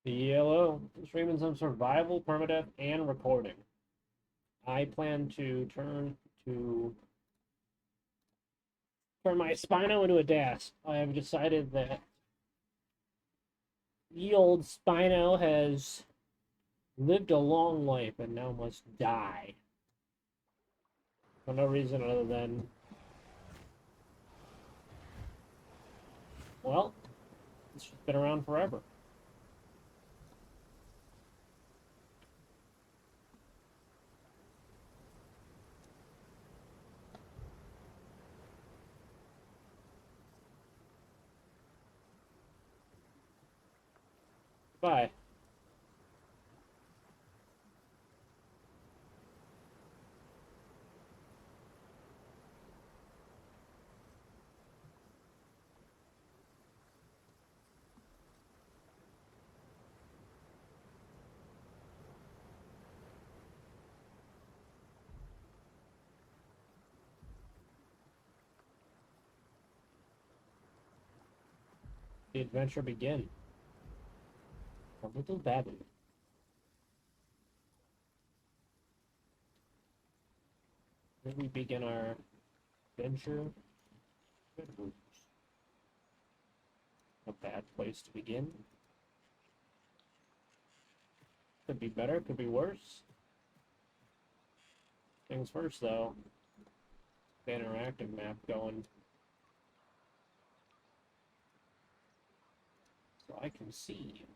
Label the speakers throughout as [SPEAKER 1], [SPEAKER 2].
[SPEAKER 1] Hello, streaming some survival, permadeath, and recording. I plan to turn my Spino into a DAS. I have decided that the old Spino has lived a long life and now must die. For no reason other than, well, it's just been around forever. Bye. The adventure begin. A little babby. Here we begin our adventure. A bad place to begin. Could be better, could be worse. Things first, though. The interactive map going so I can see.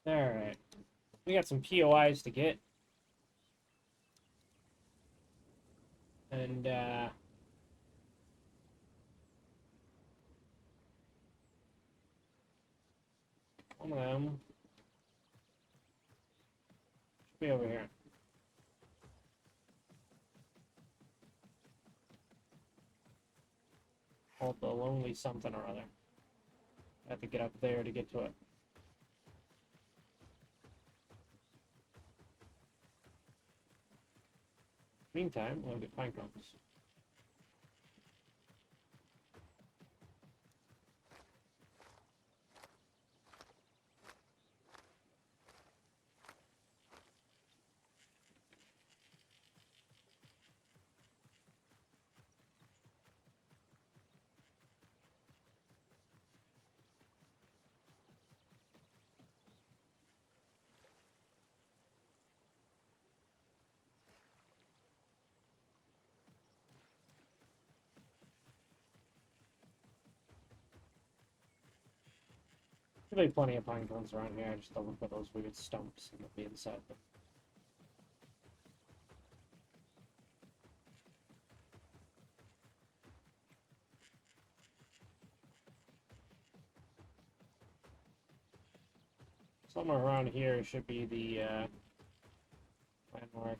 [SPEAKER 1] Alright. We got some POIs to get. And, one of them should be over here. Called the Lonely Something or Other. I have to get up there to get to it. Meantime, we'll get pine cones. There'll be plenty of pine cones around here. I just don't look for those weird stumps and be inside them. Somewhere around here should be the landmark.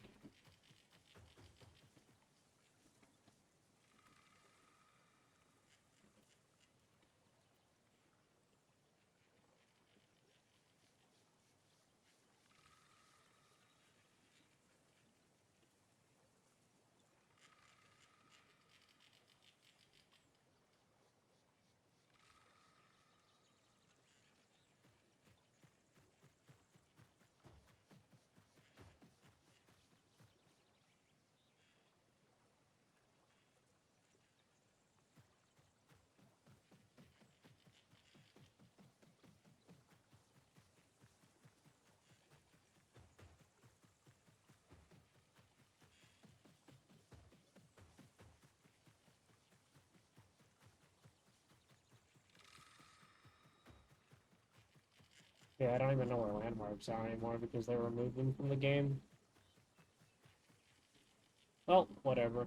[SPEAKER 1] Yeah, I don't even know where landmarks are anymore because they removed them from the game. Well, whatever.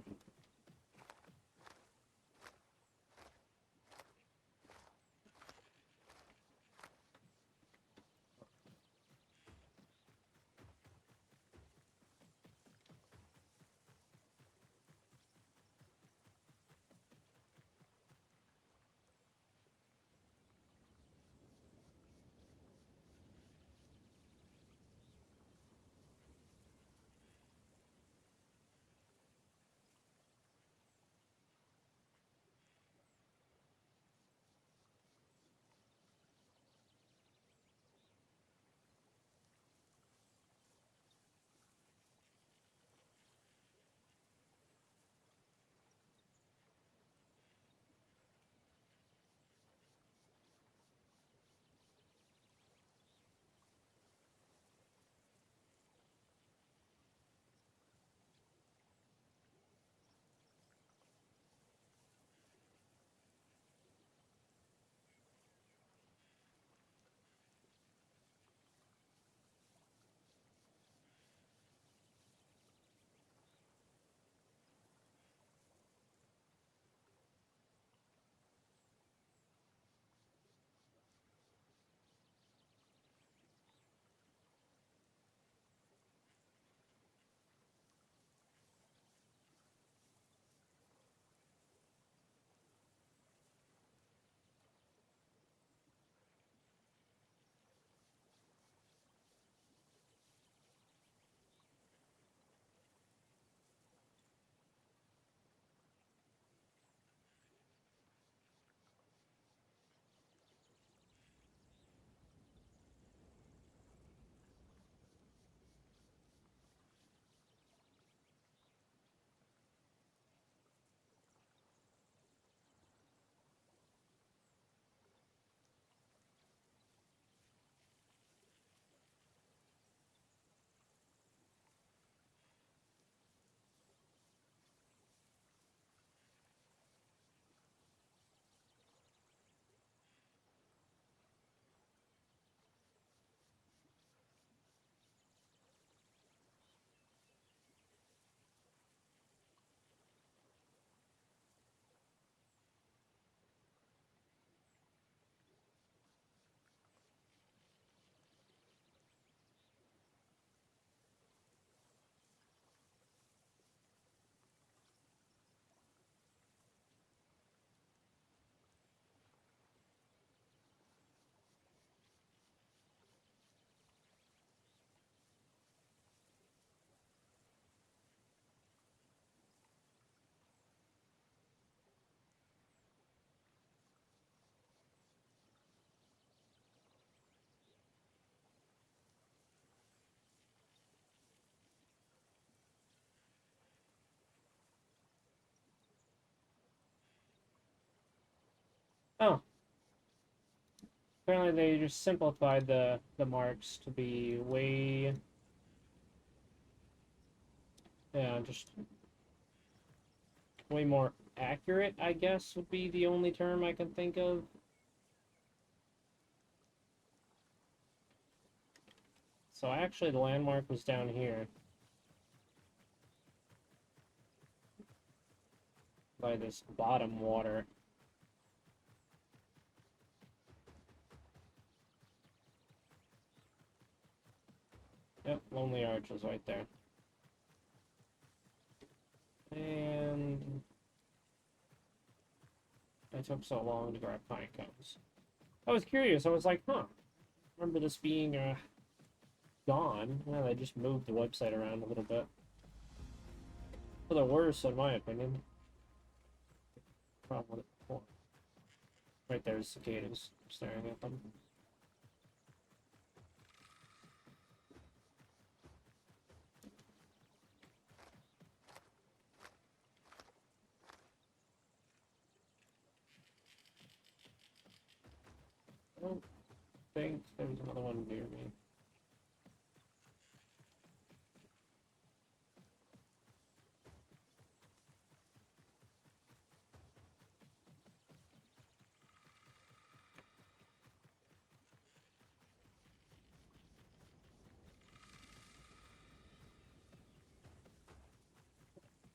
[SPEAKER 1] Oh, apparently they just simplified the marks to be way, yeah, just way more accurate, I guess, would be the only term I can think of. So actually the landmark was down here. By this bottom water. Yep, Lonely Arch is right there. And I took so long to grab pine cones. I was curious. I was like, huh. Remember this being gone? Well, I just moved the website around a little bit. For the worse, in my opinion. Problem with it before. Right there's cicadas staring at them. I don't think there's another one near me.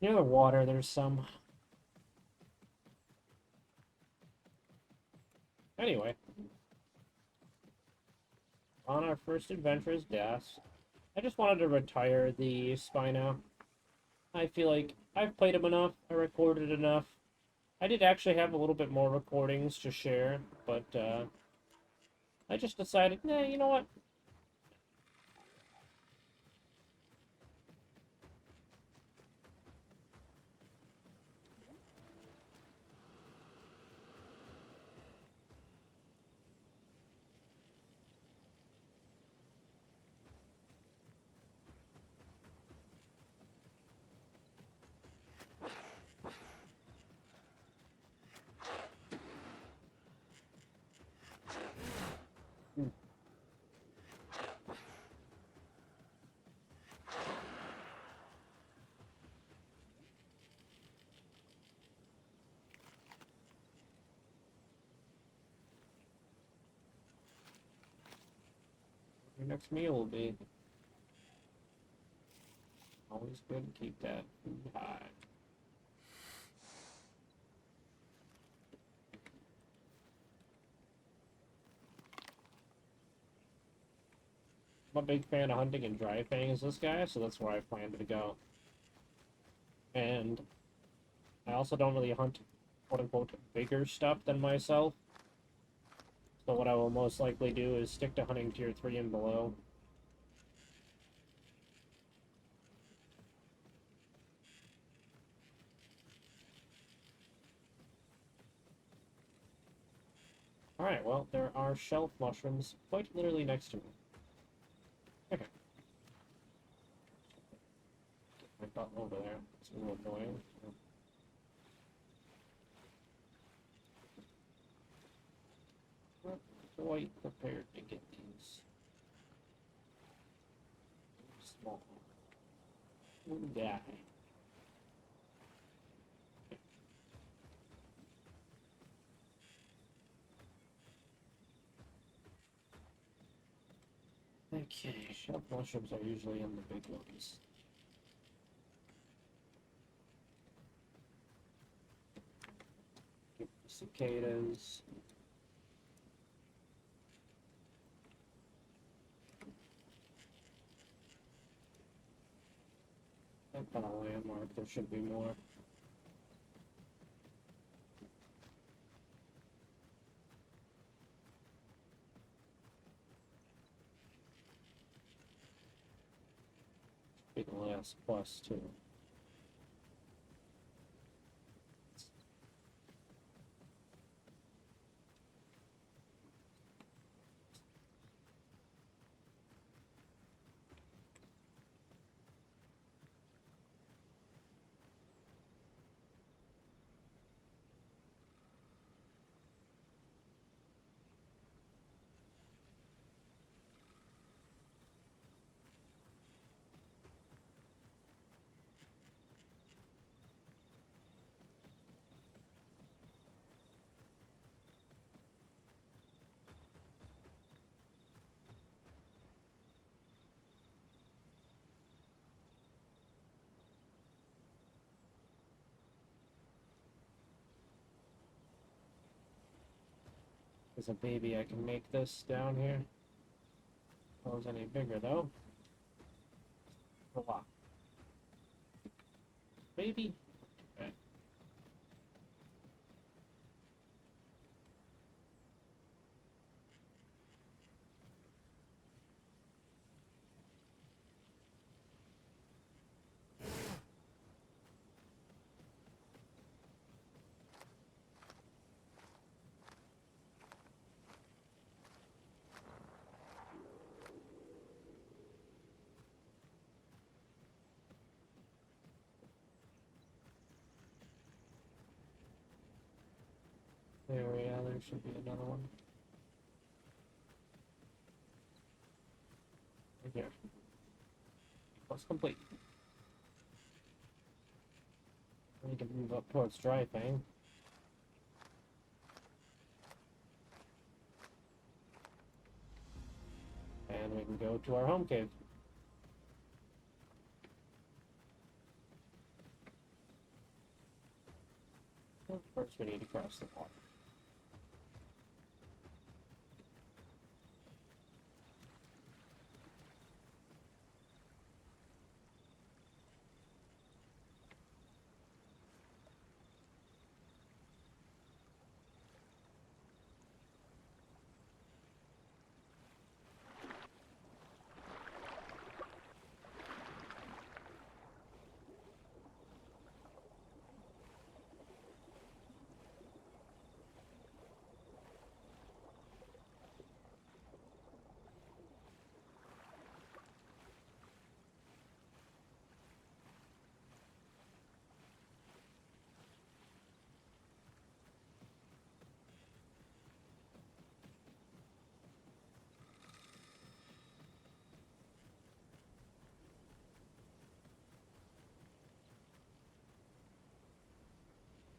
[SPEAKER 1] Near the water, there's some. Anyway, on our first adventurous death, I just wanted to retire the Spino. I feel like I've played them enough, I recorded enough. I did actually have a little bit more recordings to share, but I just decided, nah, you know what? Your next meal will be always good to keep that food high. I'm a big fan of hunting and dry fang as this guy, so that's where I plan to go. And I also don't really hunt quote-unquote bigger stuff than myself. So what I will most likely do is stick to hunting tier 3 and below. Alright, well, there are shelf mushrooms quite literally next to me. Okay. Get my butt over there. It's a little annoying. Not quite prepared to get these. Small. Little guy. Okay, shelf mushrooms are usually in the big ones. Cicadas. I've got a landmark, there should be more. Be the last plus too. As a baby, I can make this down here. If it was any bigger, though. A lot. Maybe? Okay. There should be another one. Right here. Plus complete. I need to move up towards dry thing. And we can go to our home cave. Well, first we need to cross the water.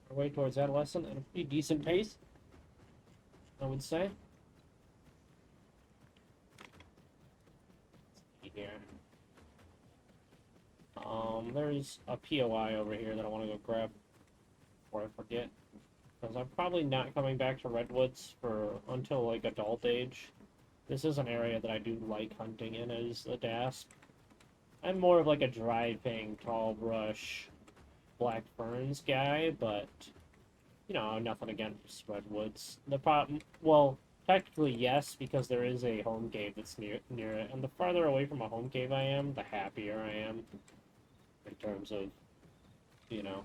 [SPEAKER 1] Our way towards adolescent at a pretty decent pace, I would say. Let's see here. There's a POI over here that I want to go grab before I forget. Because I'm probably not coming back to Redwoods for until like adult age. This is an area that I do like hunting in as a DASP. I'm more of like a driving, tall brush, black ferns guy, but you know, nothing against Redwoods. The problem, well, technically yes, because there is a home cave that's near it, and the farther away from a home cave I am, the happier I am. In terms of, you know,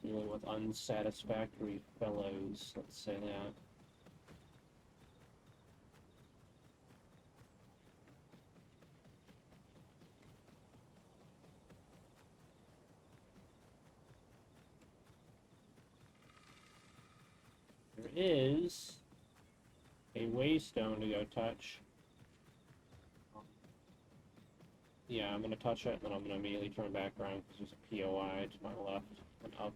[SPEAKER 1] dealing with unsatisfactory fellows, let's say that. There is a waystone to go touch. Yeah, I'm gonna touch it, and then I'm gonna immediately turn back around because there's a POI to my left and up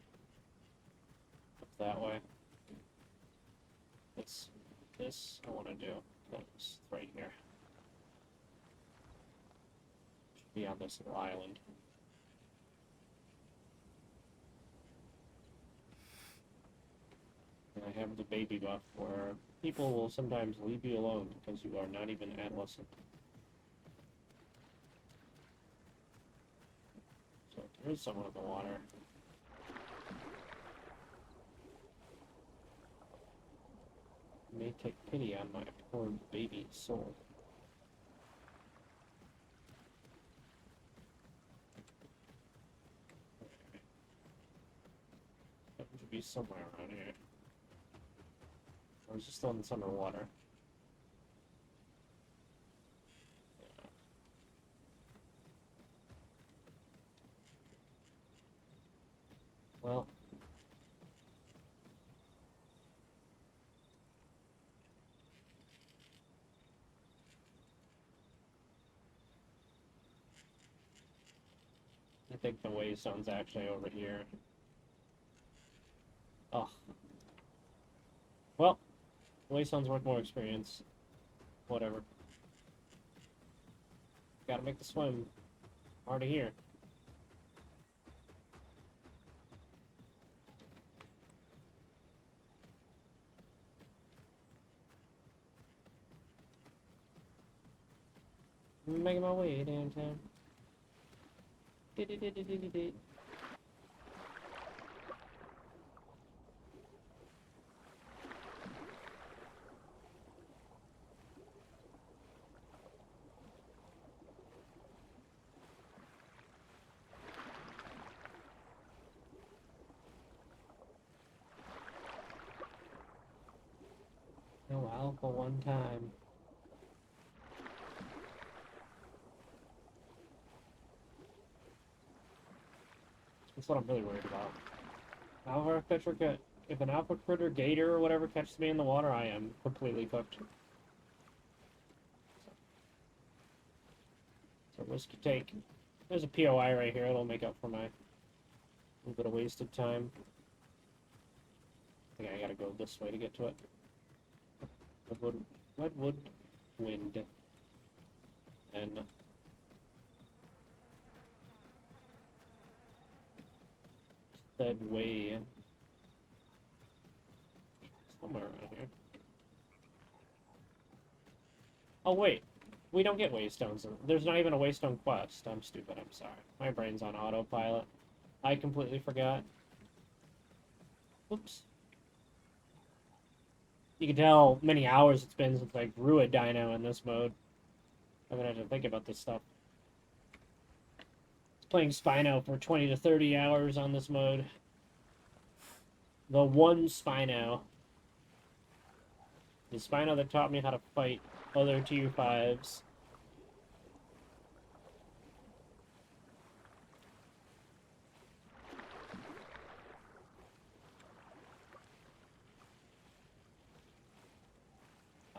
[SPEAKER 1] that way. This I want to do. That's right here. Should be on this little island. And I have the baby buff where people will sometimes leave you alone because you are not even adolescent. So there is someone in the water. May take pity on my poor baby soul. That should be somewhere around here. Or is it still in some water? Yeah. Well. I think the waystone's actually over here. Oh. Well, waystone's worth more experience. Whatever. Gotta make the swim. Hard to hear. I'm making my way downtown. No alpha one time. That's what I'm really worried about. If an alpha critter, gator, or whatever catches me in the water, I am completely cooked. So risk you take. There's a POI right here. It'll make up for my little bit of wasted time. I think I gotta go this way to get to it. Redwood wind. And that way. Somewhere around here. Oh wait, we don't get waystones. There's not even a waystone quest. I'm stupid, I'm sorry. My brain's on autopilot. I completely forgot. Oops. You can tell how many hours it's been since I grew a dino in this mode. I'm gonna have to think about this stuff. Playing Spino for 20 to 30 hours on this mode. The one Spino. The Spino that taught me how to fight other tier 5s.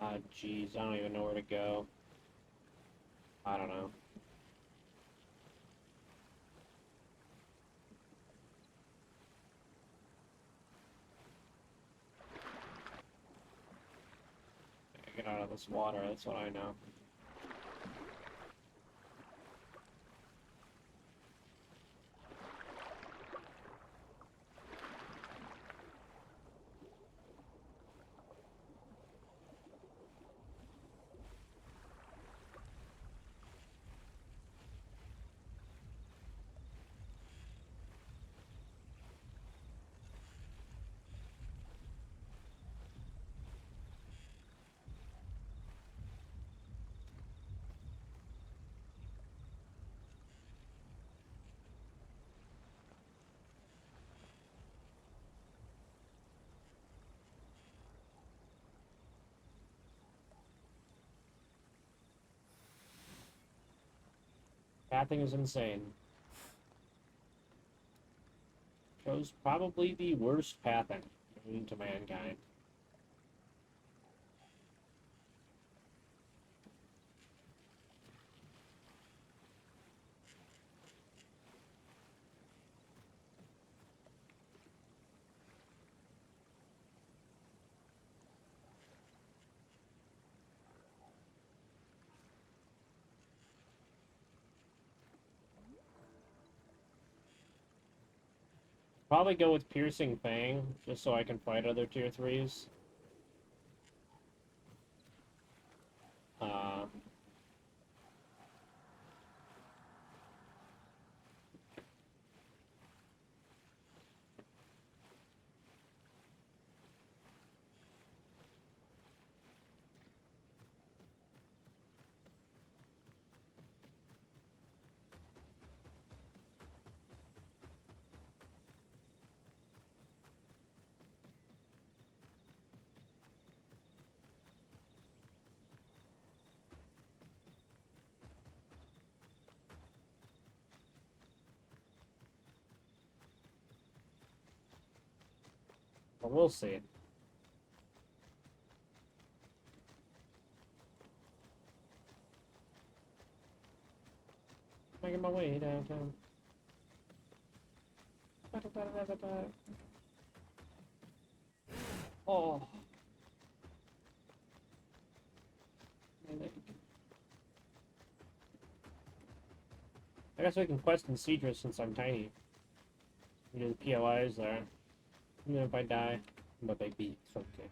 [SPEAKER 1] Ah, jeez, I don't even know where to go. I don't know. Get out of this water, that's what I know. Pathing is insane. Chose probably the worst pathing known to mankind. Probably go with Piercing Fang, just so I can fight other tier 3s. Uh, but we'll see. Making my way downtown. Oh. I guess we can quest in Cedrus since I'm tiny. We do the POIs there. Even if I die, I'm a baby. It's okay.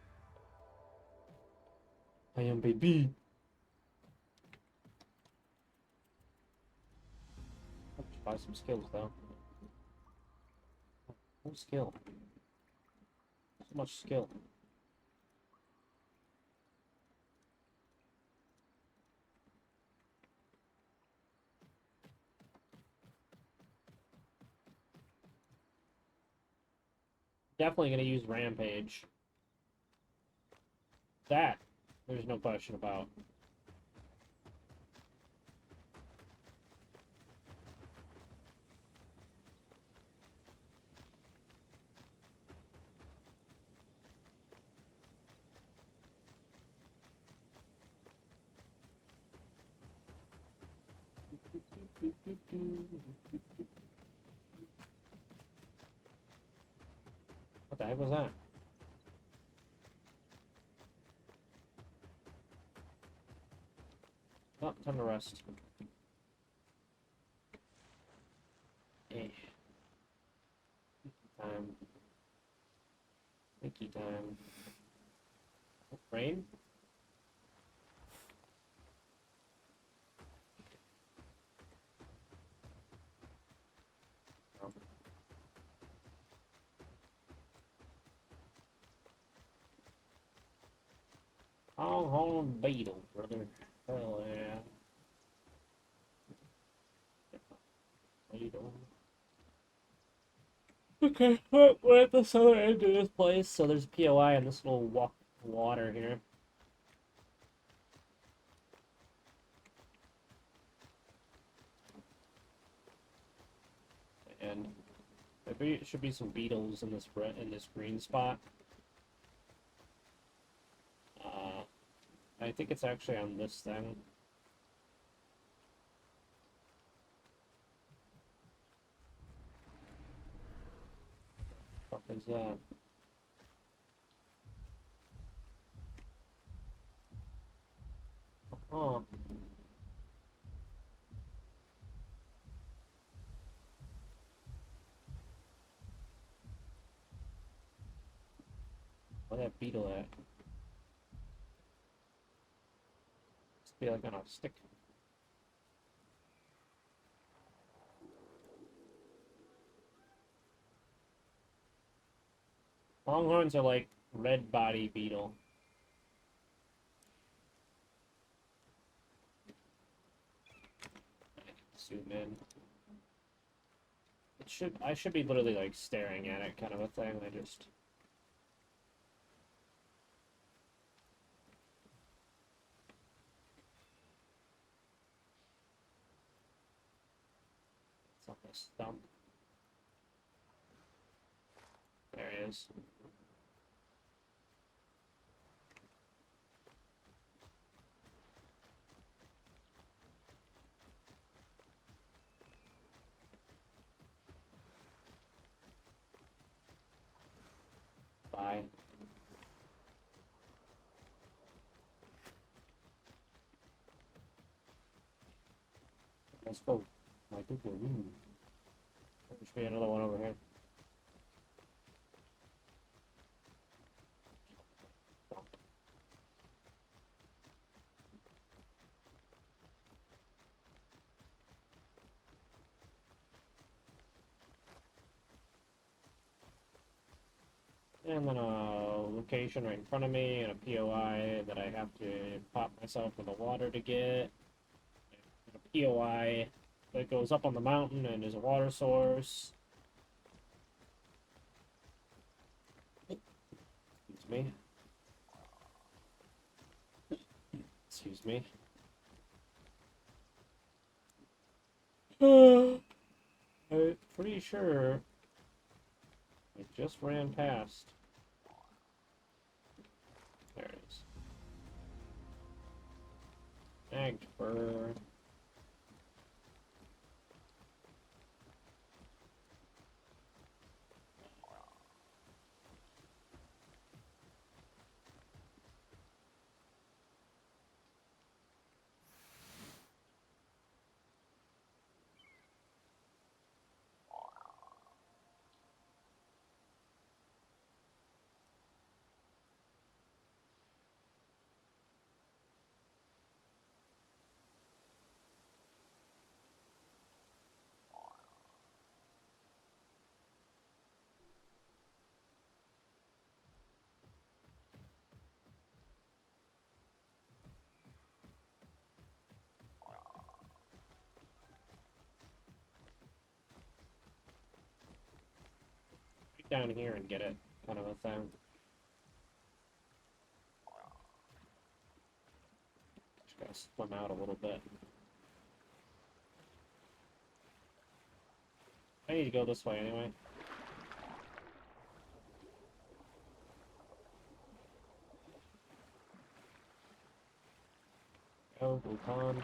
[SPEAKER 1] I am baby. Buy some skills though. No skill. So much skill. Definitely gonna use Rampage. That, there's no question about. What the heck was that? Oh, time to rest. Eh. Time. Mickey time. Oh, rain? Oh. Longhorn beetle, brother. Hell yeah. What are you doing? Okay, we're at the southern end of this place, so there's a POI in this little walk water here. And there should be some beetles in this green spot. I think it's actually on this thing. What is that? Oh. Where that beetle at? Must be like on a stick. Longhorns are like red body beetle. Zoom in. I should be literally like staring at it, kind of a thing. I just. It's on the stump. There he is. Bye. Let's go. My people. There should be another one over here. And then a location right in front of me, and a POI that I have to pop myself in the water to get. And a POI that goes up on the mountain and is a water source. Excuse me. Excuse me. I'm pretty sure I just ran past. There it is. Magdeburg. sneak down here and get it, kind of a thing. Just gotta swim out a little bit. I need to go this way anyway. Go, Wuhan.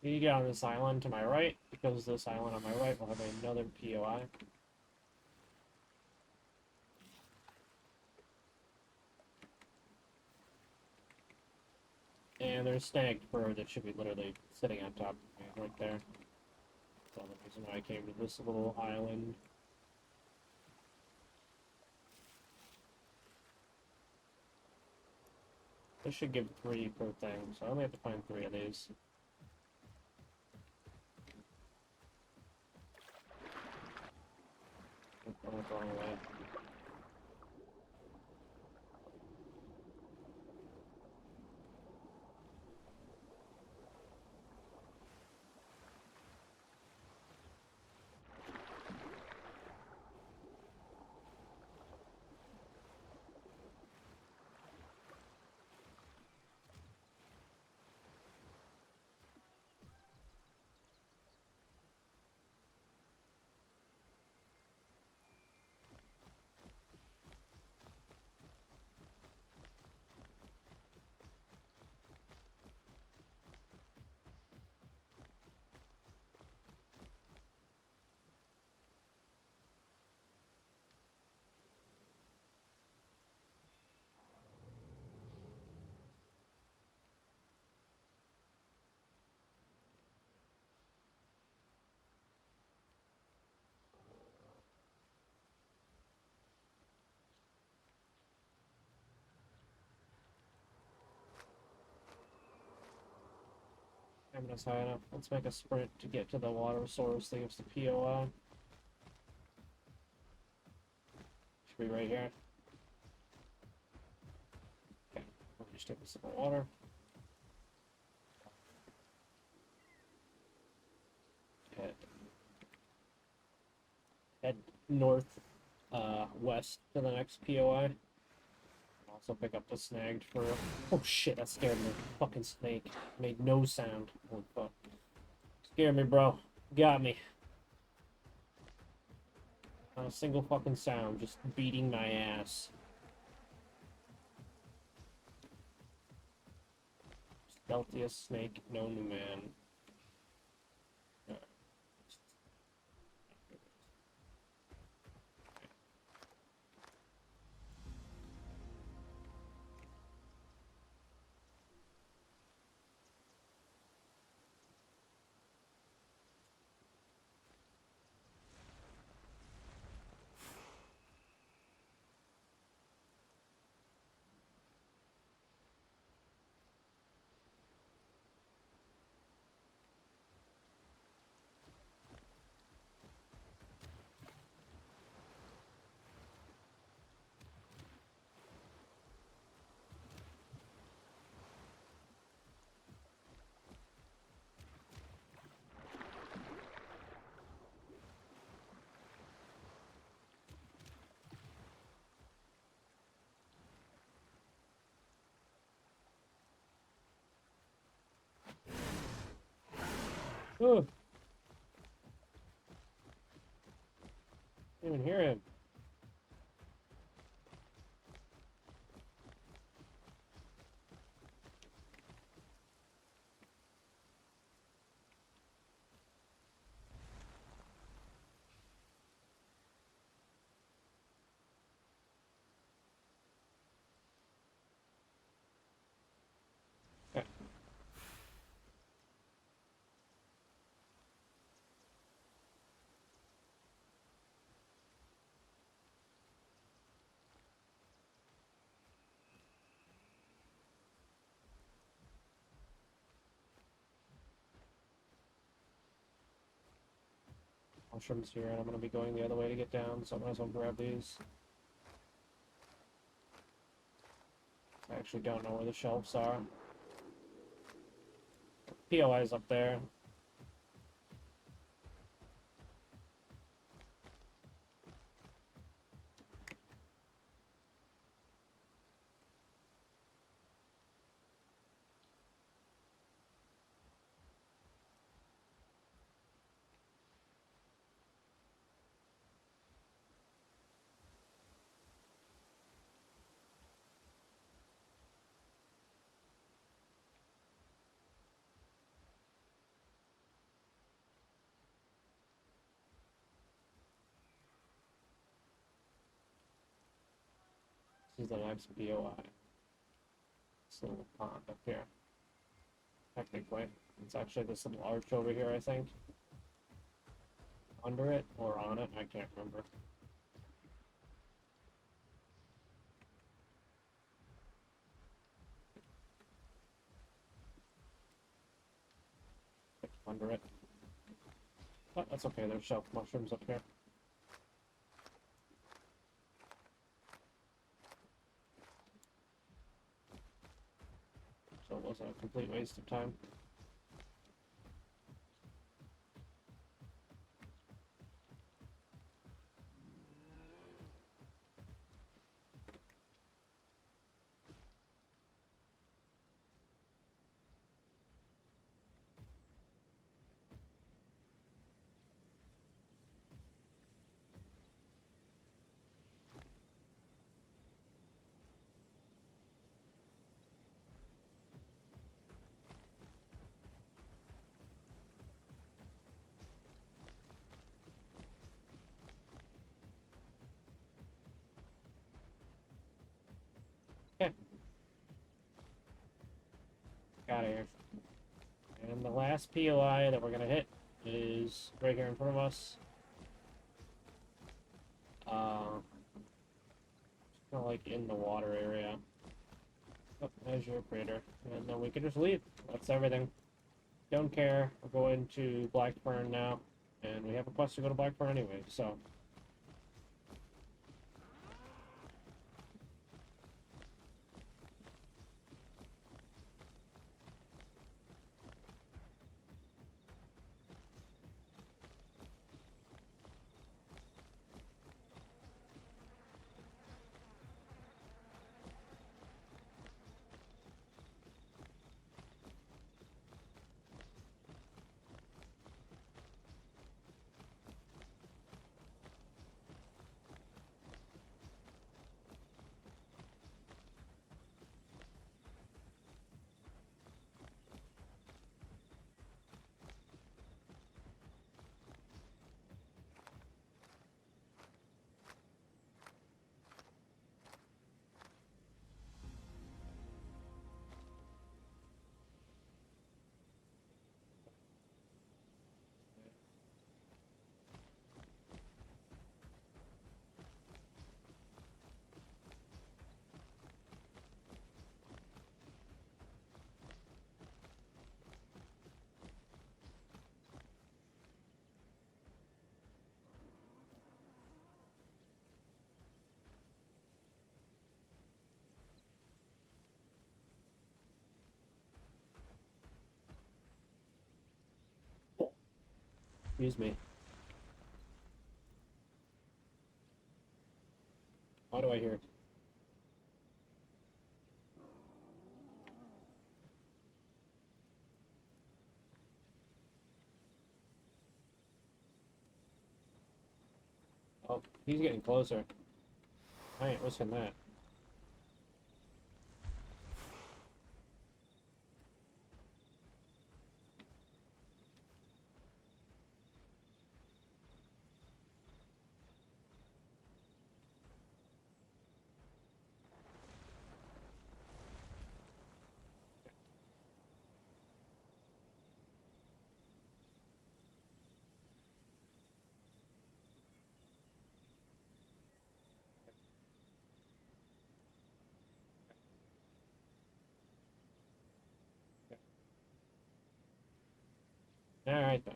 [SPEAKER 1] You get on this island to my right, because this island on my right will have another POI. And there's snagged bird that should be literally sitting on top of me right there. That's the reason why I came to this little island. This should give 3 per thing, so I only have to find 3 of these. I went the wrong way. Stamina's high enough. Let's make a sprint to get to the water source that gives the POI. Should be right here. Okay, let me just take a sip of water. Head north, west to the next POI. Also pick up the snagged for. Oh shit, that scared me. Fucking snake. Made no sound. Holy fuck. Scared me, bro. Got me. Not a single fucking sound, just beating my ass. Stealthiest snake known to man. Oh, didn't even hear him. Okay. Mushrooms here, and I'm gonna be going the other way to get down, so I might as well grab these. I actually don't know where the shelves are. POI's up there. This is the next POI. This little pond up here. Technically. It's actually this little arch over here, I think. Under it or on it, I can't remember. Under it. But that's okay, there's shelf mushrooms up here. So it wasn't a complete waste of time. Okay. Got it here. And the last POI that we're gonna hit is right here in front of us. Kind of like in the water area. Oh, there's your crater. And then we can just leave. That's everything. Don't care. We're going to Blackburn now. And we have a quest to go to Blackburn anyway, so. Excuse me. How do I hear? Oh, he's getting closer. I ain't risking that. Alright then.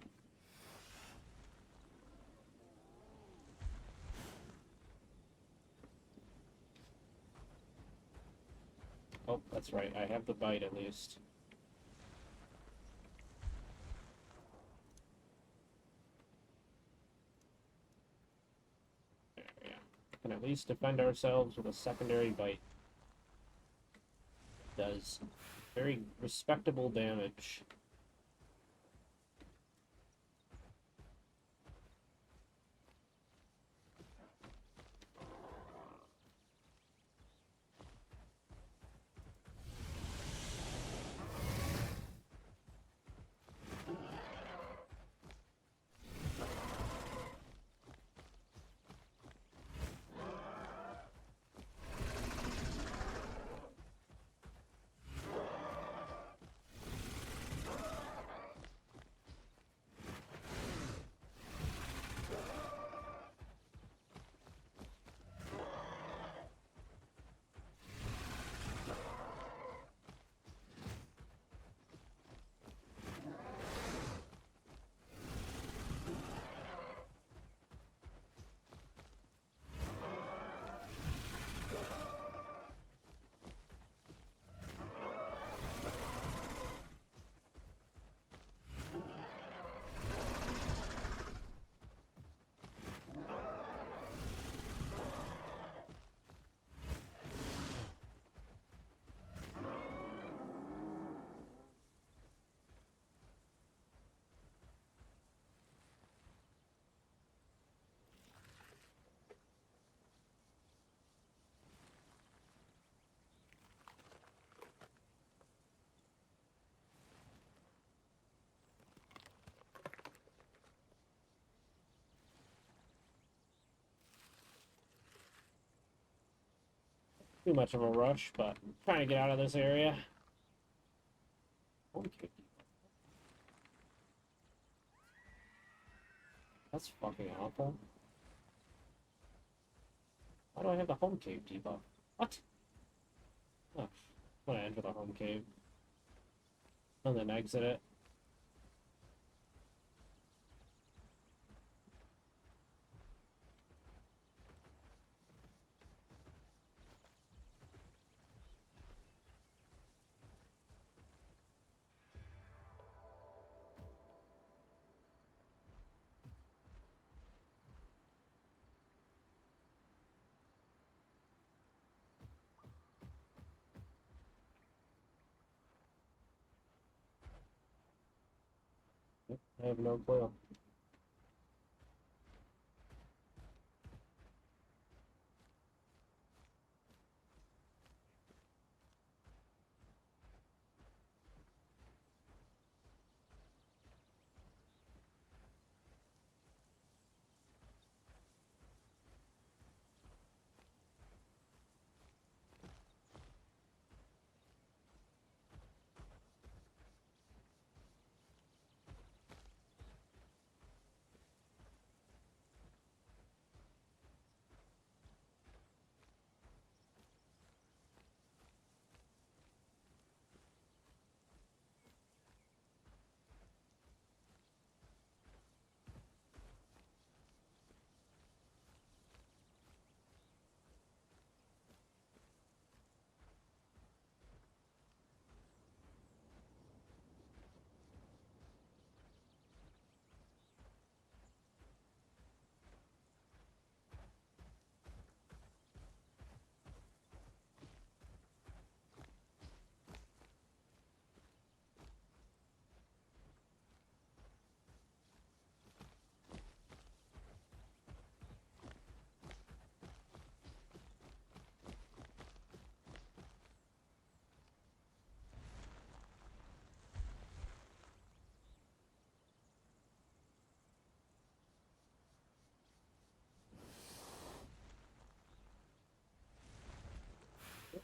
[SPEAKER 1] Oh, that's right. I have the bite at least. There, yeah. Can at least defend ourselves with a secondary bite. Does very respectable damage. Too much of a rush, but I'm trying to get out of this area. Okay. That's fucking awful. Why do I have the home cave debuff? What? Oh, I'm gonna enter the home cave. And then exit it. I have no clue.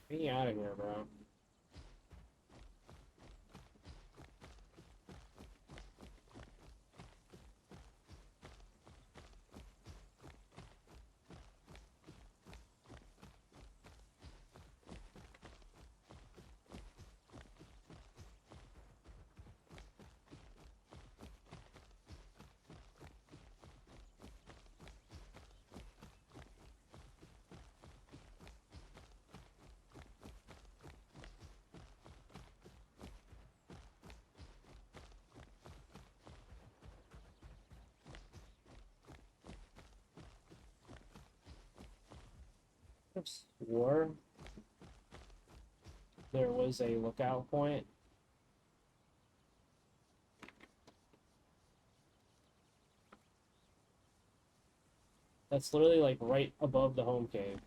[SPEAKER 1] Get me out of here, bro. I swore there was a lookout point. That's literally like right above the home cave.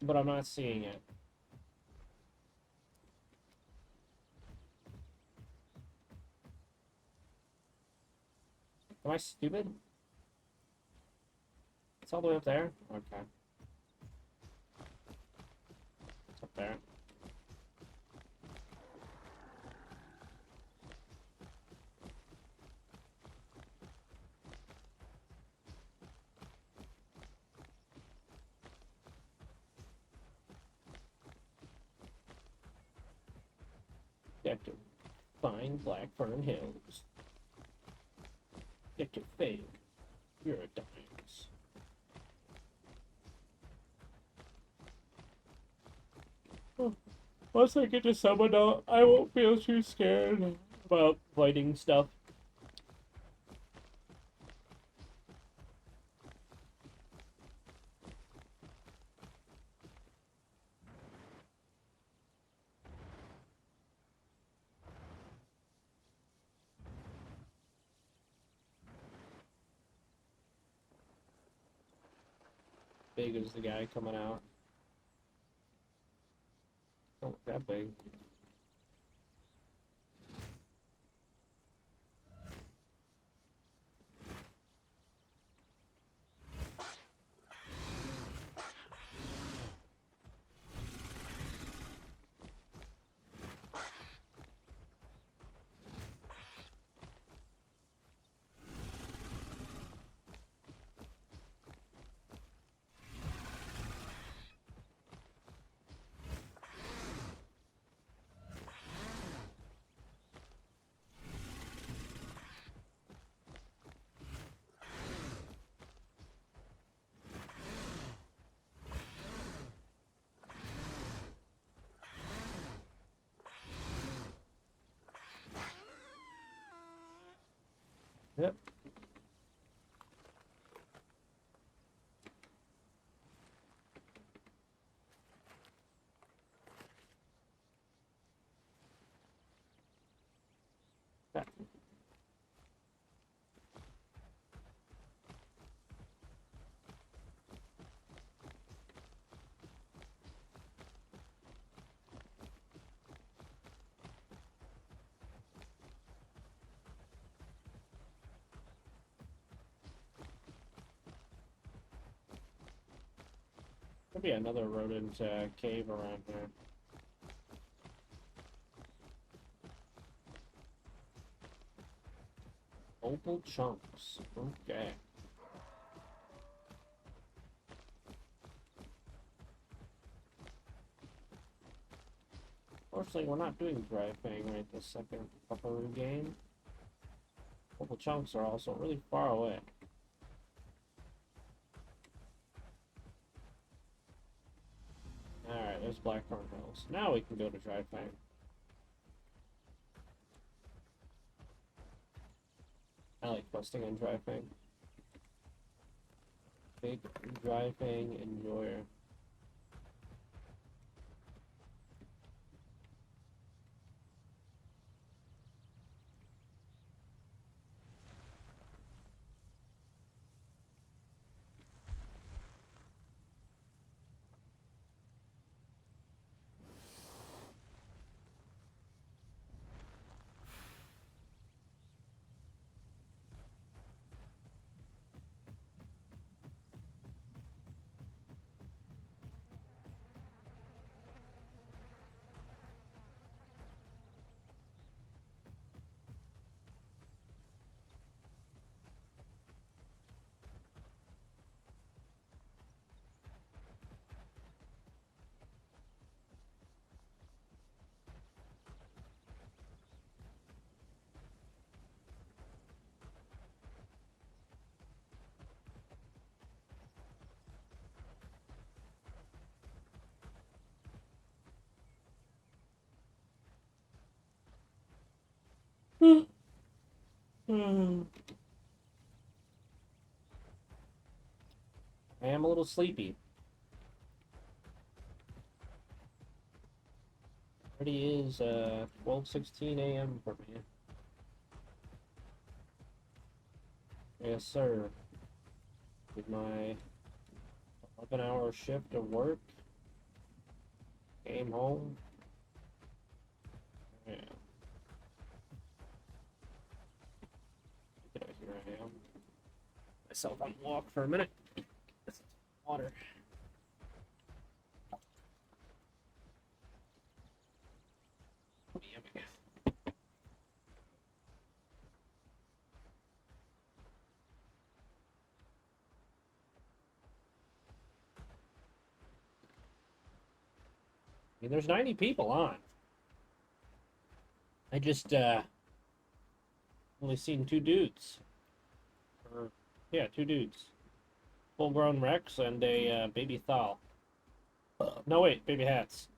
[SPEAKER 1] But I'm not seeing it. Am I stupid? It's all the way up there? Okay. It's up there. Get to find Blackburn Hills. Get to fake. You're a dumbass. Once I get to someone else, I won't feel too scared about fighting stuff. Big is the guy coming out. Don't look that big. Yep. That. There'll be another rodent cave around here. Opal chunks. Okay. Fortunately, we're not doing dry fang right this second upper game. Opal chunks are also really far away. Alright, there's Blackthorn Hills. Now we can go to dry fang. I like questing on dry fang. Big dry fang enjoyer. I am a little sleepy. Already is 12:16 a.m. for me. Yes, sir. With my 11-hour shift of work, came home. Yeah. Here I am. Myself on a walk for a minute. Water. Yummy. I mean, there's 90 people on. I just only seen 2 dudes. Or, yeah, 2 dudes. Full-grown Rex and a baby Thal. No, wait, baby Hats.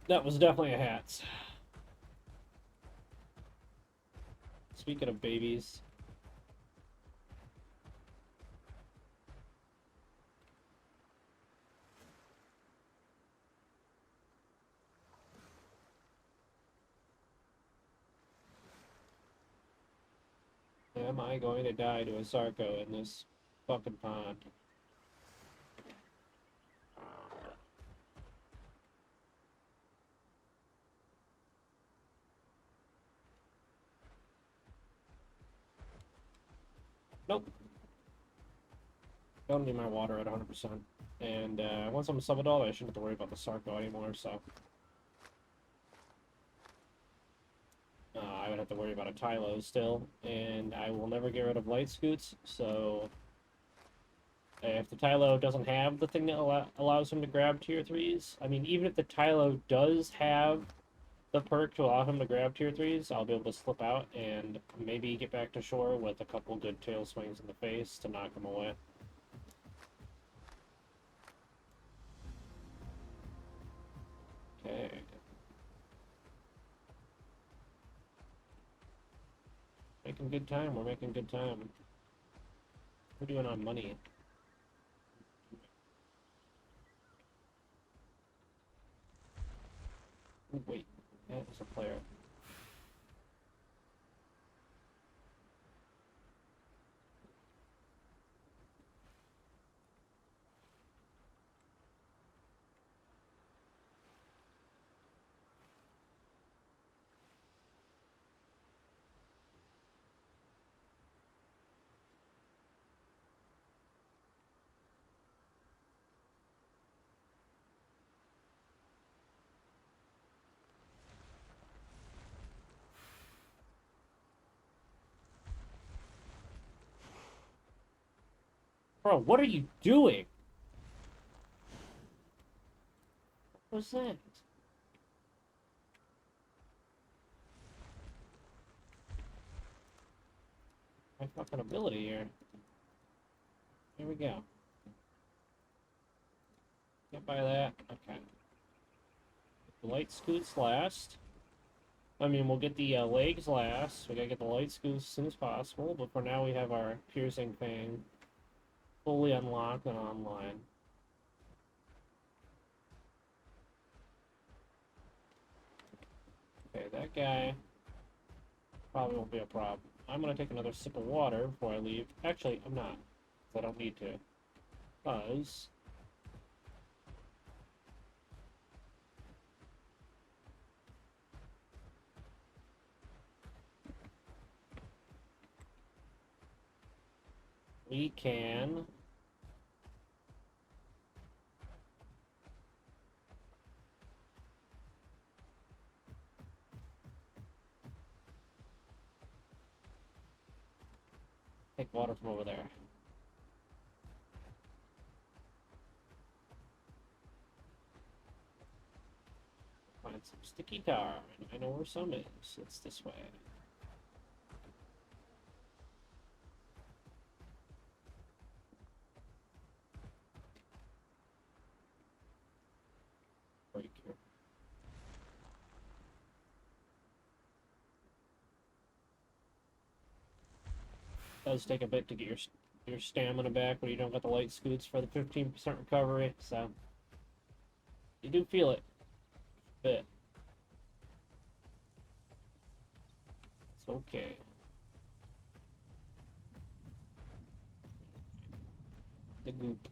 [SPEAKER 1] That was definitely a Hats. Speaking of babies. Am I going to die to a Sarco in this fucking pond? Nope. Don't need my water at 100%. And once I'm a subadult, I shouldn't have to worry about the Sarco anymore, so... I would have to worry about a Tylo still, and I will never get rid of light scoots, so... If the Tylo doesn't have the thing that allows him to grab tier 3s, I mean, even if the Tylo does have the perk to allow him to grab tier 3s, I'll be able to slip out and maybe get back to shore with a couple good tail swings in the face to knock him away. Okay. Making good time, we're making good time. We're doing on money. Ooh, wait, that is a player. Bro, what are you doing? What was that? My fucking ability here. Here we go. Get by that. Okay. The light scoots last. I mean, we'll get the legs last. We gotta get the light scoots as soon as possible, but for now we have our piercing thing fully unlocked and online. Okay, that guy probably won't be a problem. I'm gonna take another sip of water before I leave. Actually, I'm not. I don't need to. Because... we can... take water from over there. Find some sticky tar, and I know where some is. It's this way. Break here. does take a bit to get your stamina back when you don't get the light scoots for the 15% recovery, so you do feel it a bit. It's okay. The goop.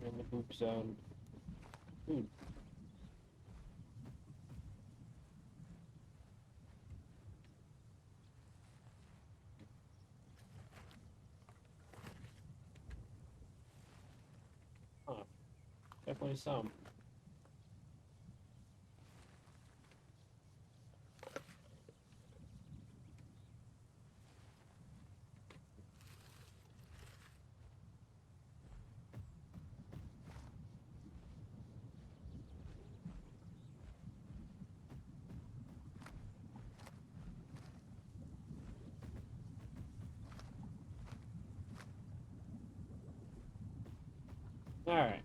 [SPEAKER 1] We're in the goop zone. Ooh. Huh. Definitely some. Alright.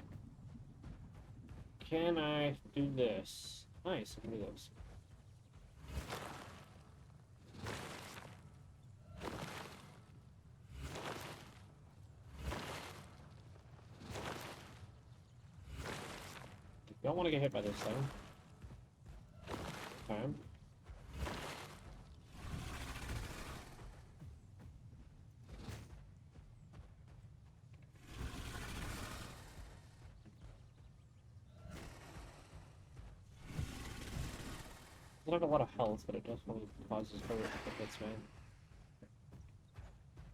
[SPEAKER 1] Can I do this? Nice, I can do this. Don't want to get hit by this thing. Time. I don't have a lot of health, but it definitely causes hurt if it hits me.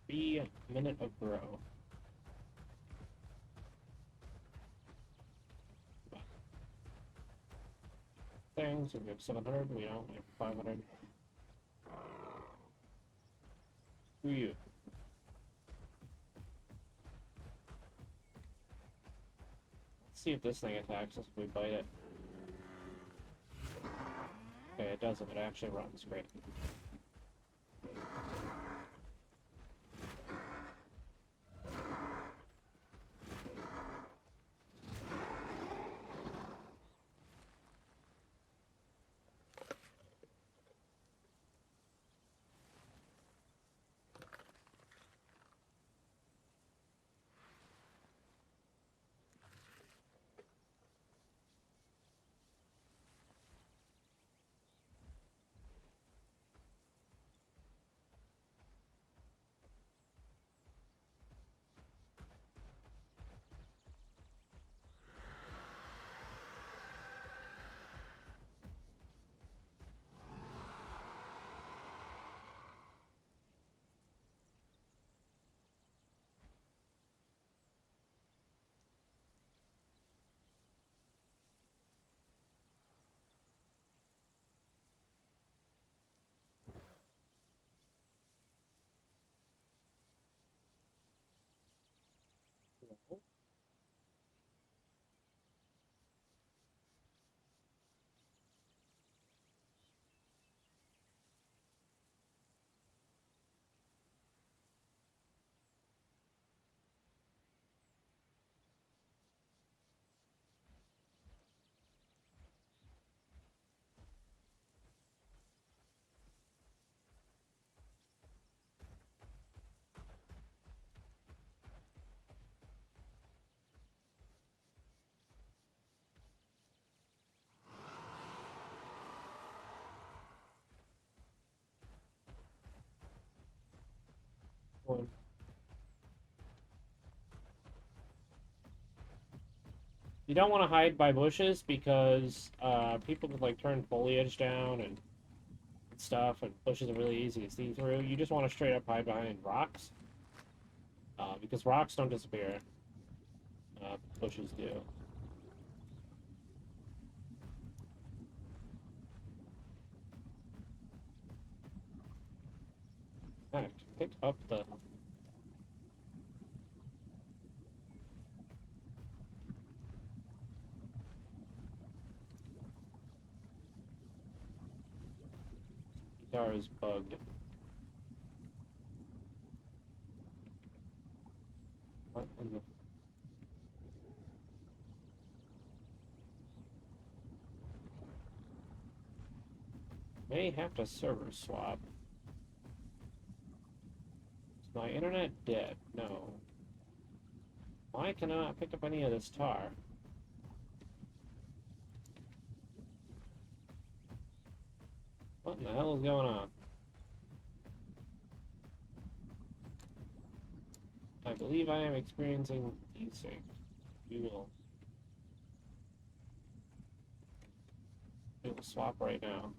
[SPEAKER 1] 3 minute of grow. Things, we have 700, we don't, we have 500. Who are you? Let's see if this thing attacks us if we bite it. Okay, it doesn't, it actually runs, great. One. You don't want to hide by bushes because people could like turn foliage down and stuff, and bushes are really easy to see through. You just want to straight up hide behind rocks because rocks don't disappear. Bushes do. Heck, pick up the. Guitar is bugged. What in the... May have to server swap. my internet dead? No. Why can I not pick up any of this tar? What in the hell is going on? I believe I am experiencing desync. We will swap right now.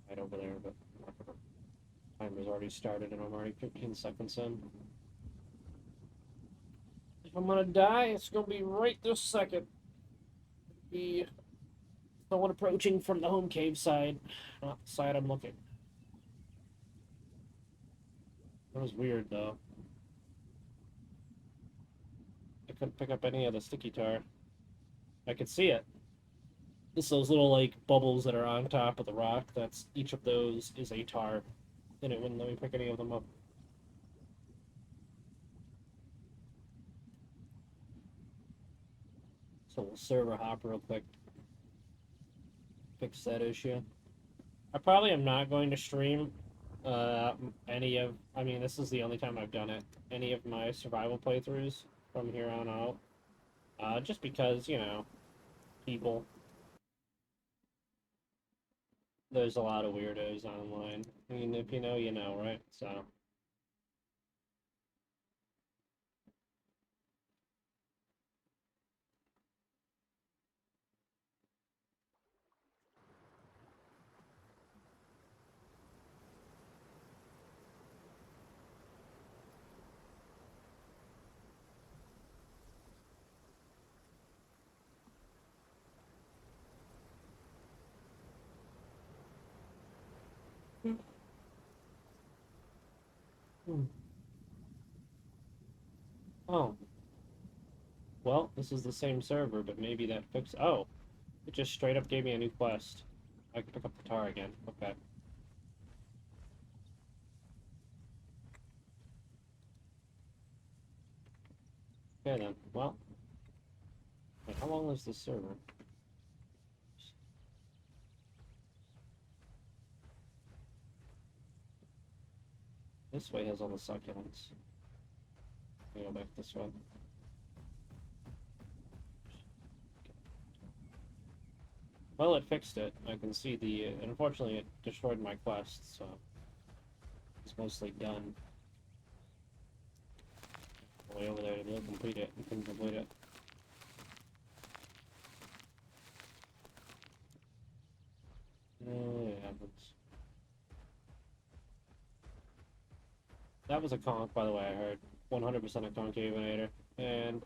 [SPEAKER 1] Right over there, but timer's already started and I'm already 15 seconds in. If I'm gonna die, it's gonna be right this second. Be someone approaching from the home cave side, not the side I'm looking. That was weird though. I couldn't pick up any of the sticky tar. I could see it. It's those little like bubbles that are on top of the rock. That's each of those is a tar, and it wouldn't let me pick any of them up. So we'll server hop real quick. Fix that issue. I probably am not going to stream any of. I mean, this is the only time I've done it. Any of my survival playthroughs from here on out. Just because, you know, people. There's a lot of weirdos online. I mean, if you know, you know, right? So. Hmm. Oh. Well, this is the same server, but maybe that fixed. Oh, it just straight up gave me a new quest. I can pick up the tar again. Okay. Okay then. Well, wait, how long is this server? This way has all the succulents. Let me go back this way. Well, it fixed it. I can see the. Unfortunately, it destroyed my quest, so it's mostly done. Way over there to be able to complete it. You can complete it. It happens. That was a conch, by the way, I heard. 100% a concavenator. And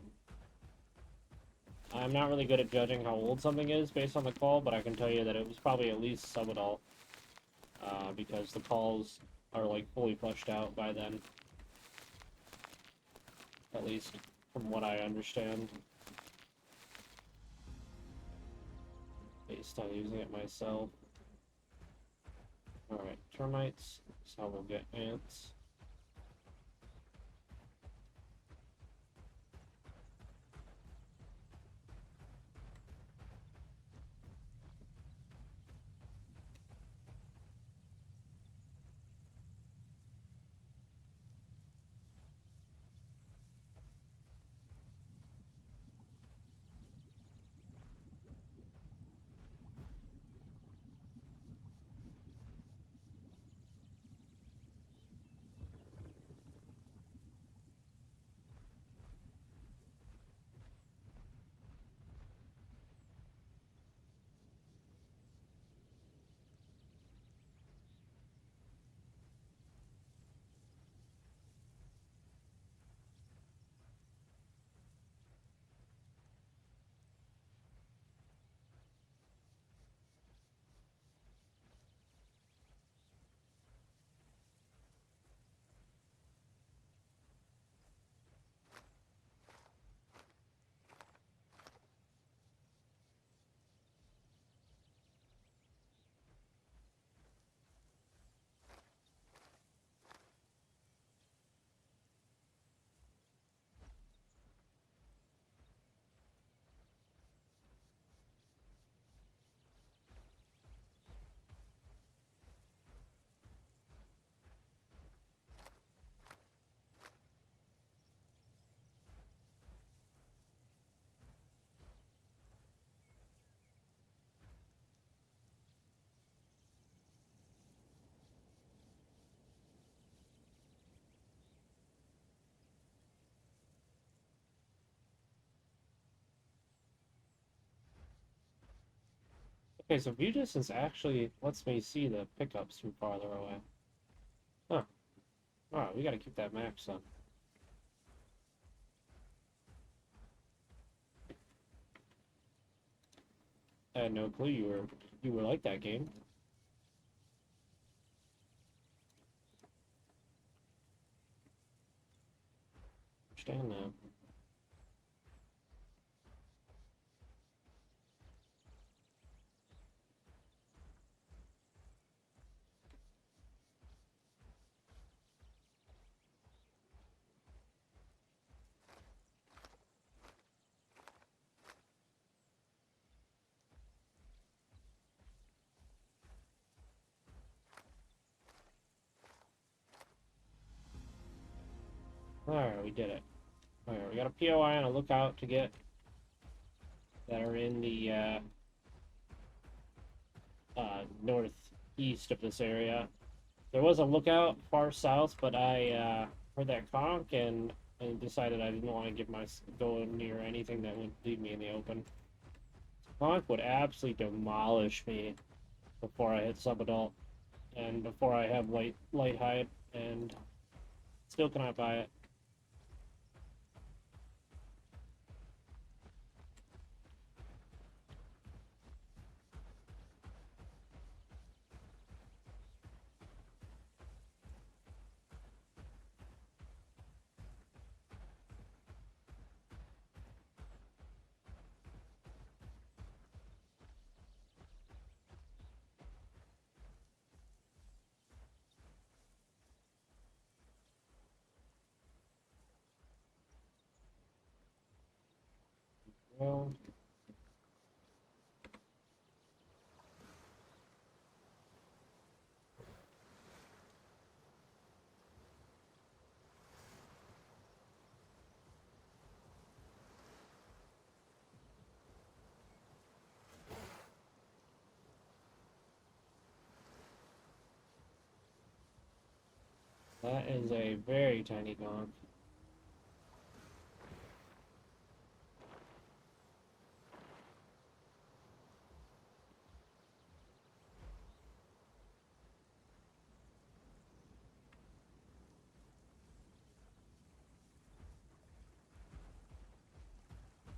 [SPEAKER 1] I'm not really good at judging how old something is based on the call, but I can tell you that it was probably at least sub-adult. Because the calls are, like, fully fleshed out by then. At least from what I understand. Based on using it myself. Alright, termites. So we'll get ants. Okay, so view distance actually lets me see the pickups from farther away. Huh. Alright, we gotta keep that max up. I had no clue you were like that game. Understand now. Alright, we did it. Alright, we got a POI on a lookout to get that are in the northeast of this area. There was a lookout far south, but I heard that conch and decided I didn't want to go near anything that would leave me in the open. Conch would absolutely demolish me before I hit subadult and before I have light hide, and still cannot buy it. Well, that is a very tiny conch.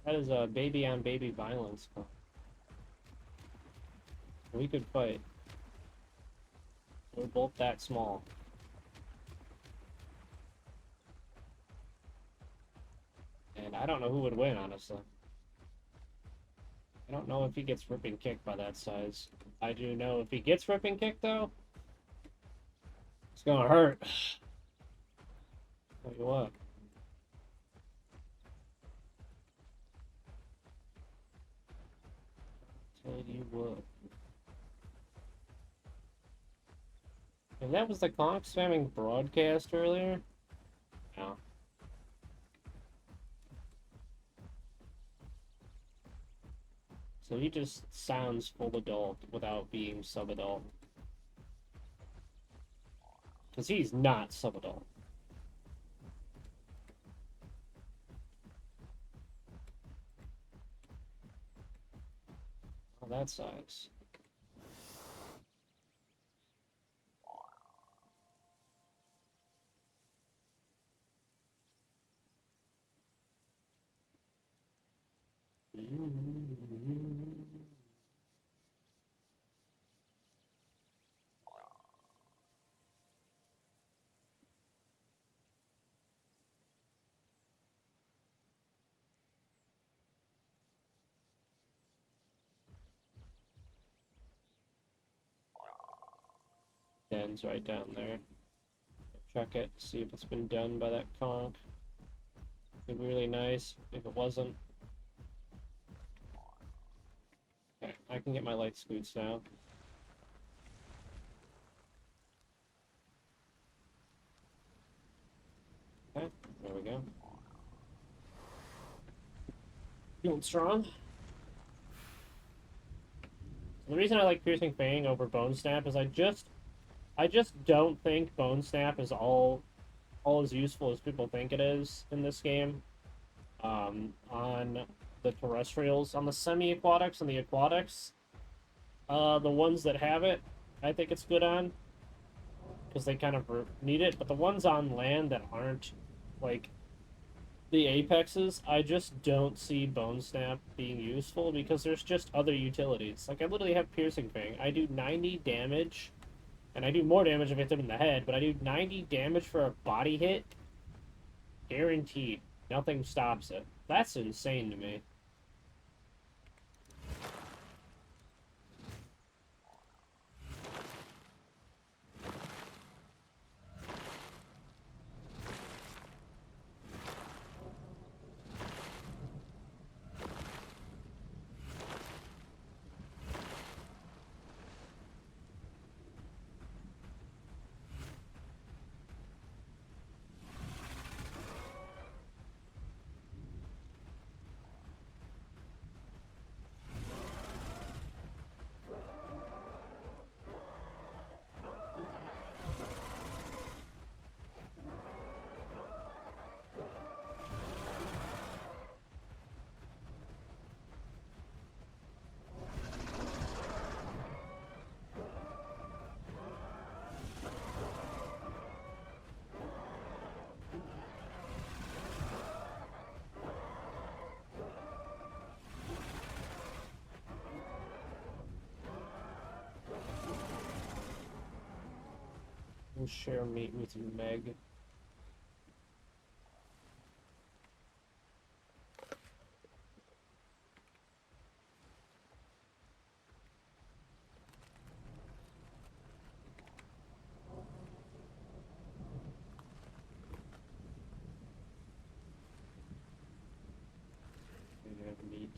[SPEAKER 1] That is a baby on baby violence conch. We could fight. We're both that small. And I don't know who would win, honestly. I don't know if he gets ripping kicked by that size. I do know if he gets ripping kicked, though, it's gonna hurt. Tell you what. Tell you what. And that was the conch spamming broadcast earlier? No. So he just sounds full adult without being subadult. Because he's not subadult. Oh, that size. Den's right down there. Check it, see if it's been done by that conch. It'd be really nice if it wasn't. Okay, I can get my light scoots now. Okay, there we go. Feeling strong. The reason I like Piercing Fang over Bone Snap is I just don't think Bone Snap is all as useful as people think it is in this game. On the terrestrials, on the semi-aquatics and the aquatics, The ones that have it, I think it's good on, because they kind of need it. But the ones on land that aren't, like, the apexes, I just don't see Bone Snap being useful because there's just other utilities. Like, I literally have Piercing Fang. I do 90 damage, and I do more damage if I hit them in the head, but I do 90 damage for a body hit, guaranteed. Nothing stops it. That's insane to me. We'll share meat with you, Meg. We have meat.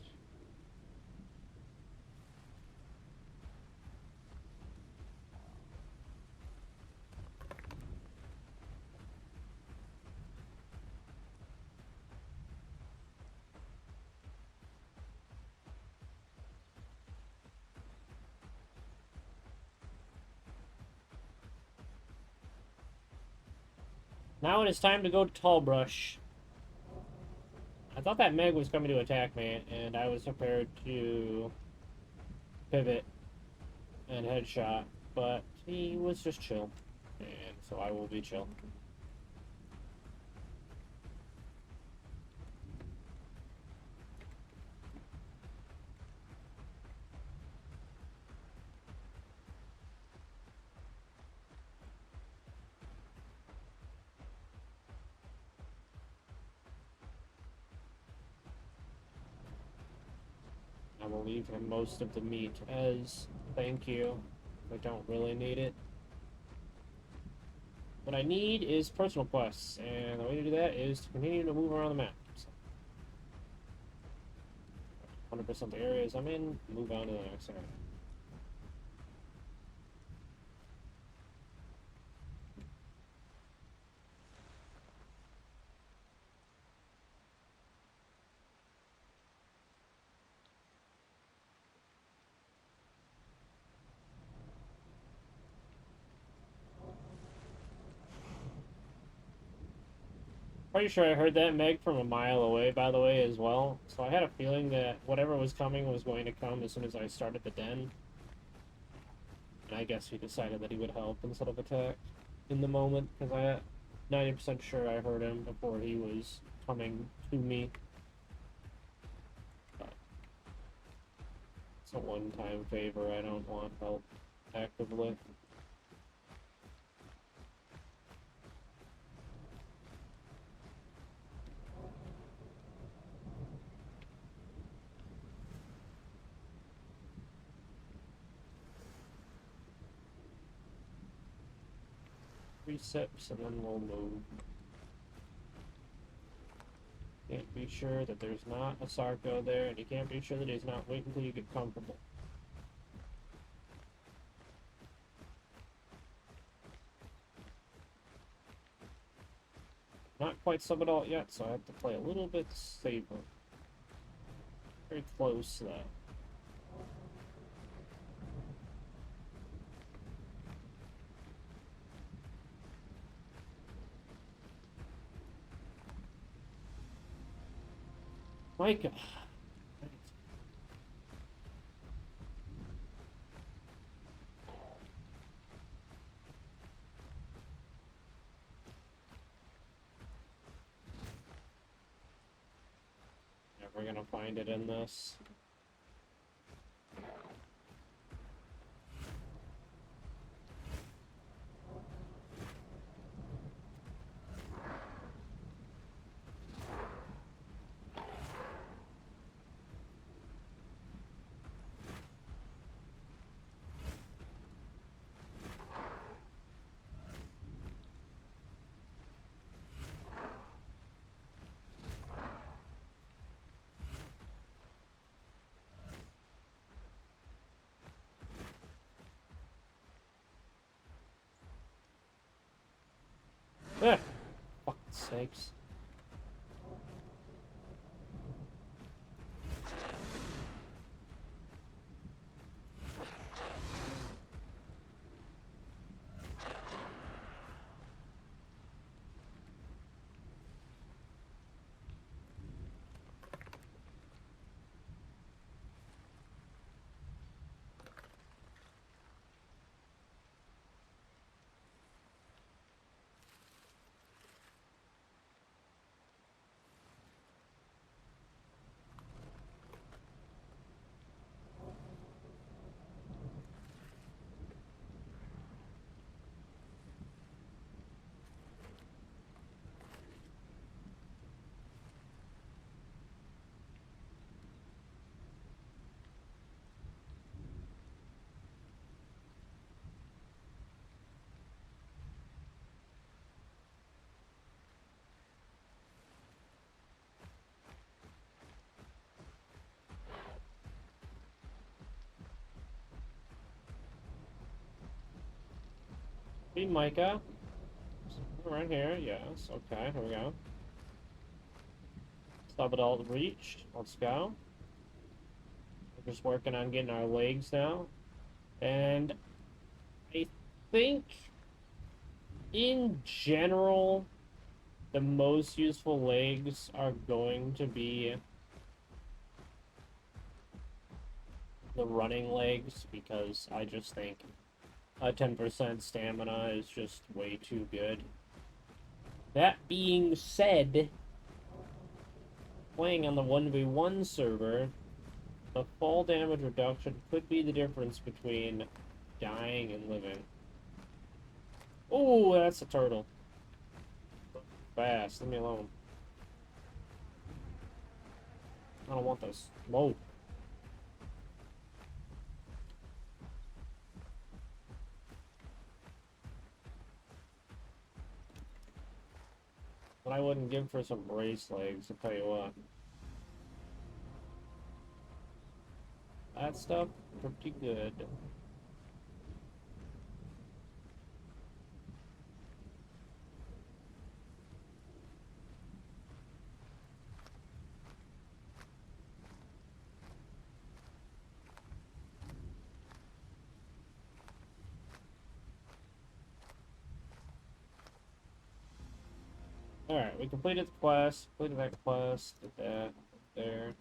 [SPEAKER 1] Now it is time to go to Tall Brush. I thought that Meg was coming to attack me, and I was prepared to pivot and headshot, but he was just chill, and so I will be chill. I will leave him most of the meat as thank you. I don't really need it. What I need is personal quests, and the way to do that is to continue to move around the map. So, 100% the areas I'm in, move on to the next area. Pretty sure I heard that Meg from a mile away, by the way, as well. So I had a feeling that whatever was coming was going to come as soon as I started the den. And I guess he decided that he would help instead of attack in the moment, because I 90% sure I heard him before he was coming to me. But it's a one-time favor. I don't want help actively. Three sips and then we'll move. Can't be sure that there's not a Sarko there, and you can't be sure that he's not waiting until you get comfortable. Not quite sub-adult yet, so I have to play a little bit safer. Very close, though. Micah. We're gonna find it in this. Ah, fucking sakes. Hey, Micah. Around here, yes. Okay, here we go. Stop it all reached. Let's go. We're just working on getting our legs now. And I think, in general, the most useful legs are going to be the running legs, because I just think a 10% stamina is just way too good. That being said, playing on the 1v1 server, the fall damage reduction could be the difference between dying and living. Oh, that's a turtle. Fast, leave me alone. I don't want this. Whoa. But I wouldn't give for some brace legs, I'll tell you what. That stuff, pretty good. Alright, we completed the quest, completed that quest, did that, there.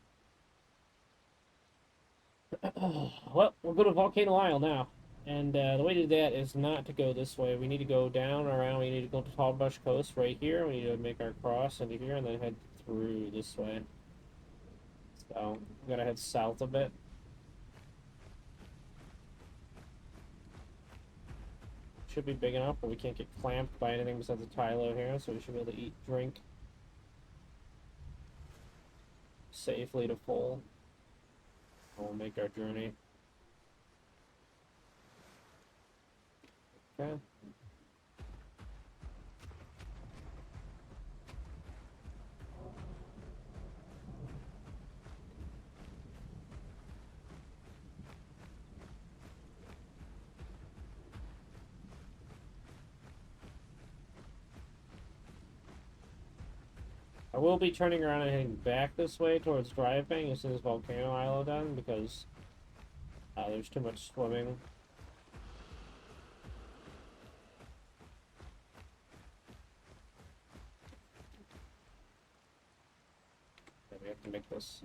[SPEAKER 1] Well, we'll go to Volcano Isle now. And the way to do that is not to go this way. We need to go down, around, we need to go to Tallbush Coast right here. We need to make our cross into here and then head through this way. So, we gotta head south a bit. Should be big enough, but we can't get clamped by anything besides a Tylo here, so we should be able to eat, drink safely to full. We'll make our journey. Okay. I will be turning around and heading back this way towards Driving as soon as Volcano Isle is done, because there's too much swimming. Okay, we have to make this.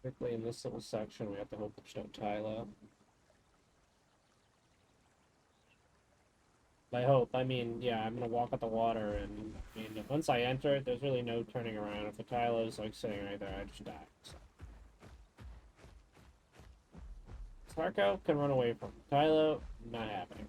[SPEAKER 1] Particularly in this little section, we have to hope there's no tile. By hope, I mean, yeah, I'm gonna walk at the water, and I mean, once I enter it, there's really no turning around. If the tile is like sitting right there, I just die. So. Tarko can run away from Tylo, not happening.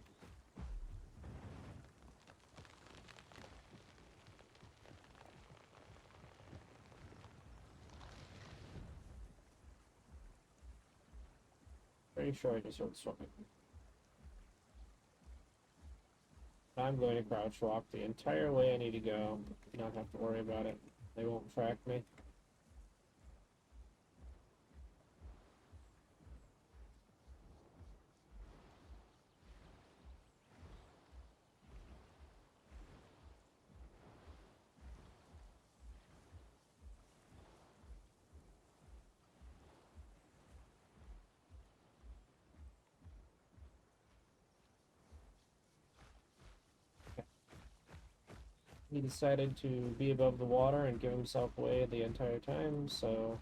[SPEAKER 1] Pretty sure I just heard swimming. I'm going to crouch walk the entire way I need to go, not have to worry about it. They won't track me. He decided to be above the water and give himself away the entire time, so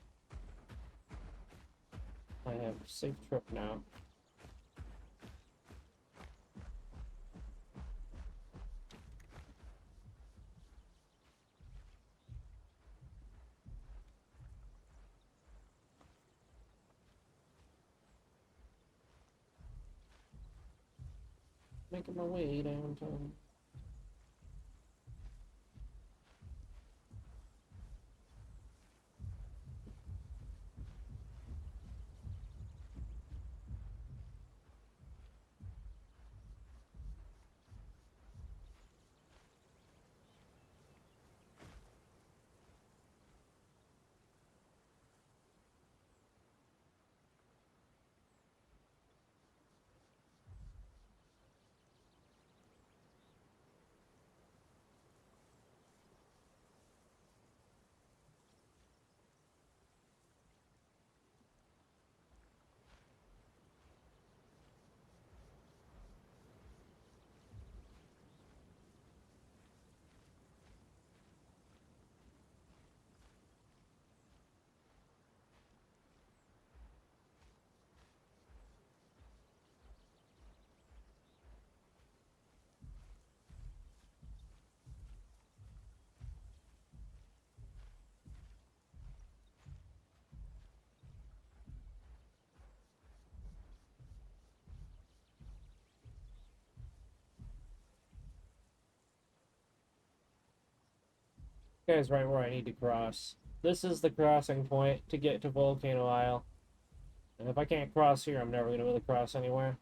[SPEAKER 1] I have a safe trip now. Making my way downtown. Guys, right where I need to cross. This is the crossing point to get to Volcano Isle. And if I can't cross here, I'm never going to be able to cross anywhere.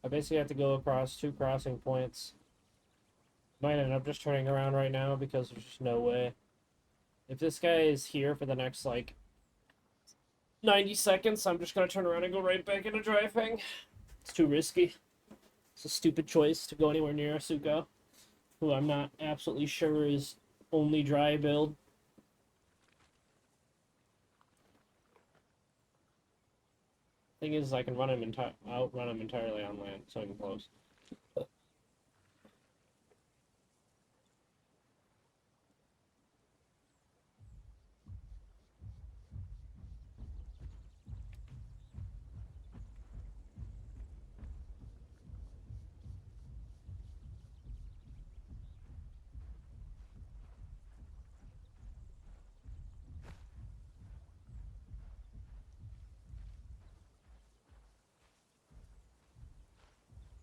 [SPEAKER 1] I basically have to go across 2 crossing points. Might end up just turning around right now because there's just no way. If this guy is here for the next, like, 90 seconds, I'm just going to turn around and go right back into driving. It's too risky. It's a stupid choice to go anywhere near Asuko, who I'm not absolutely sure is only dry build. Thing is, I can run him outrun him entirely on land, so I can close.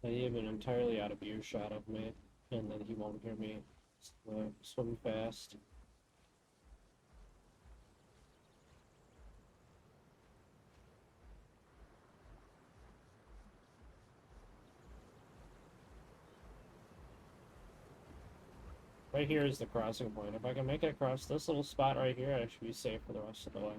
[SPEAKER 1] He had been entirely out of earshot of me, and then he won't hear me swim fast. Right here is the crossing point. If I can make it across this little spot right here, I should be safe for the rest of the way.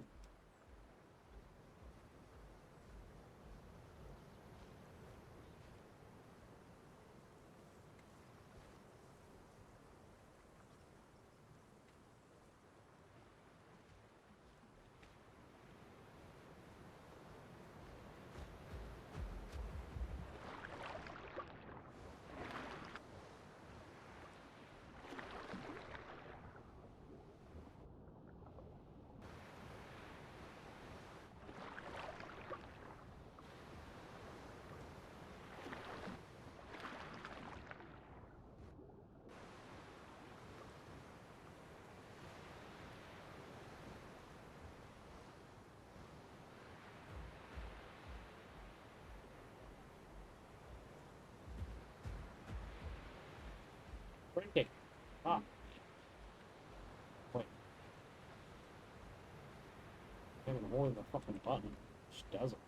[SPEAKER 1] Printing. Ah, wait. I'm even holding the fucking button. Just doesn't.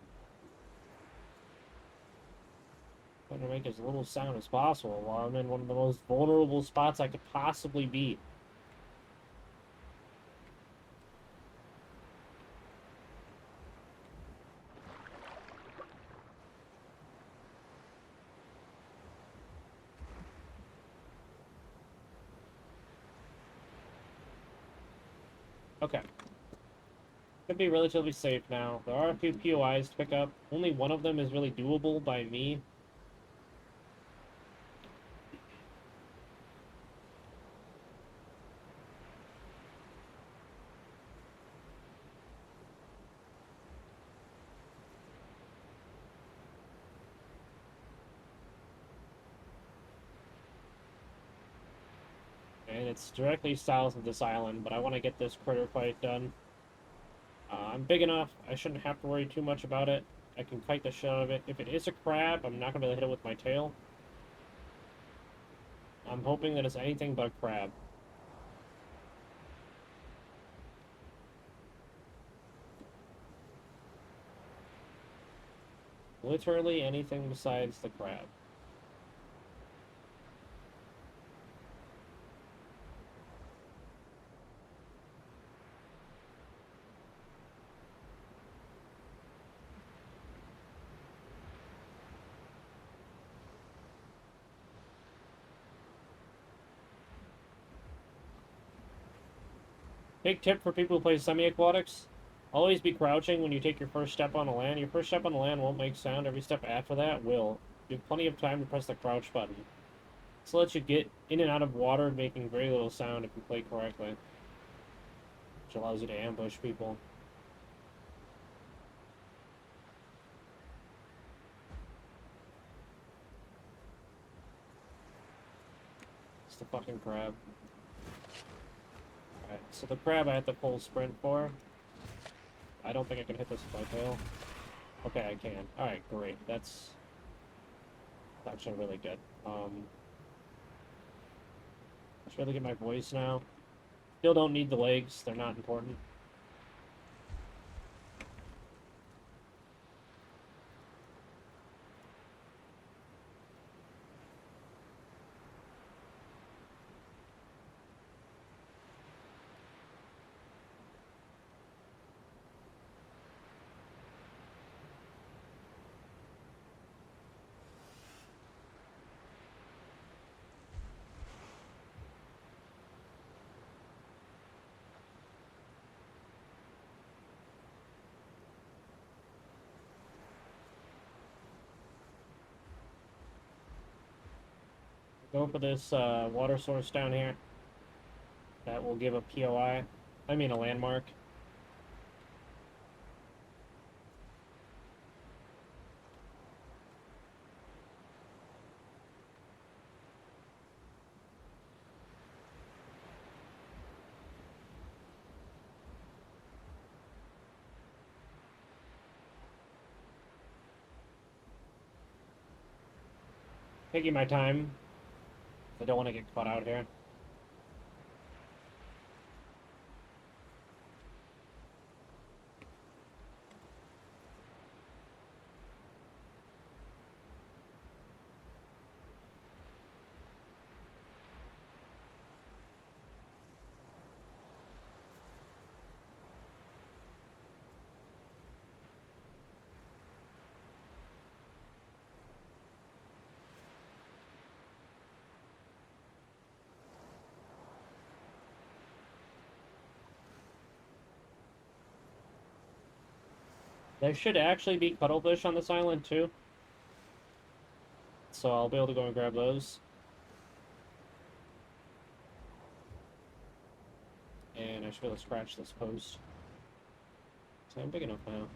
[SPEAKER 1] Trying to make as little sound as possible while I'm in one of the most vulnerable spots I could possibly be. Okay. Could be relatively safe now. There are a few POIs to pick up. Only one of them is really doable by me. And it's directly south of this island, but I want to get this critter fight done. I'm big enough. I shouldn't have to worry too much about it. I can kite the shit out of it. If it is a crab, I'm not going to be able to hit it with my tail. I'm hoping that it's anything but a crab. Literally anything besides the crab. Big tip for people who play semi-aquatics. Always be crouching when you take your first step on the land. Your first step on the land won't make sound. Every step after that will. You have plenty of time to press the crouch button. This lets you get in and out of water making very little sound if you play correctly. Which allows you to ambush people. It's the fucking crab. Alright, so the crab I have to full sprint for. I don't think I can hit this with my tail. Okay, I can. Alright, great. That's actually really good. Let's really get my voice now. Still don't need the legs. They're not important. Go for this water source down here. That will give a POI. I mean a landmark. Taking my time. I don't want to get caught out here. There should actually be cuttlefish on this island too. So I'll be able to go and grab those. And I should be able to scratch this post. So I'm big enough now.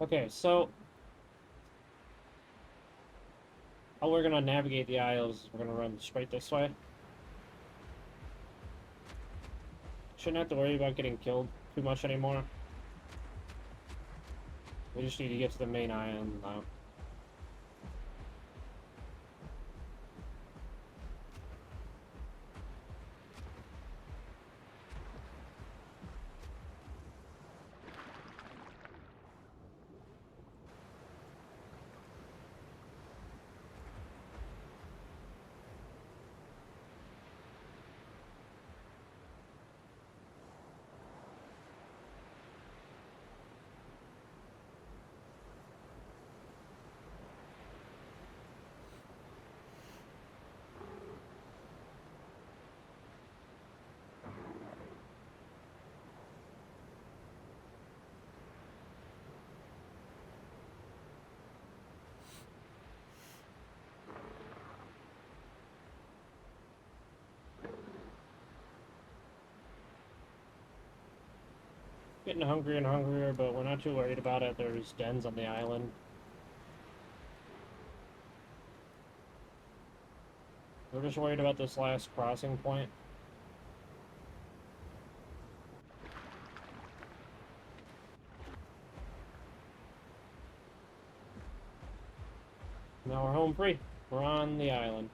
[SPEAKER 1] Okay, so how we're gonna navigate the aisles, we're gonna run straight this way. Shouldn't have to worry about getting killed too much anymore. We just need to get to the main island now. Getting hungrier and hungrier, but we're not too worried about it. There's dens on the island. We're just worried about this last crossing point. Now we're home free. We're on the island.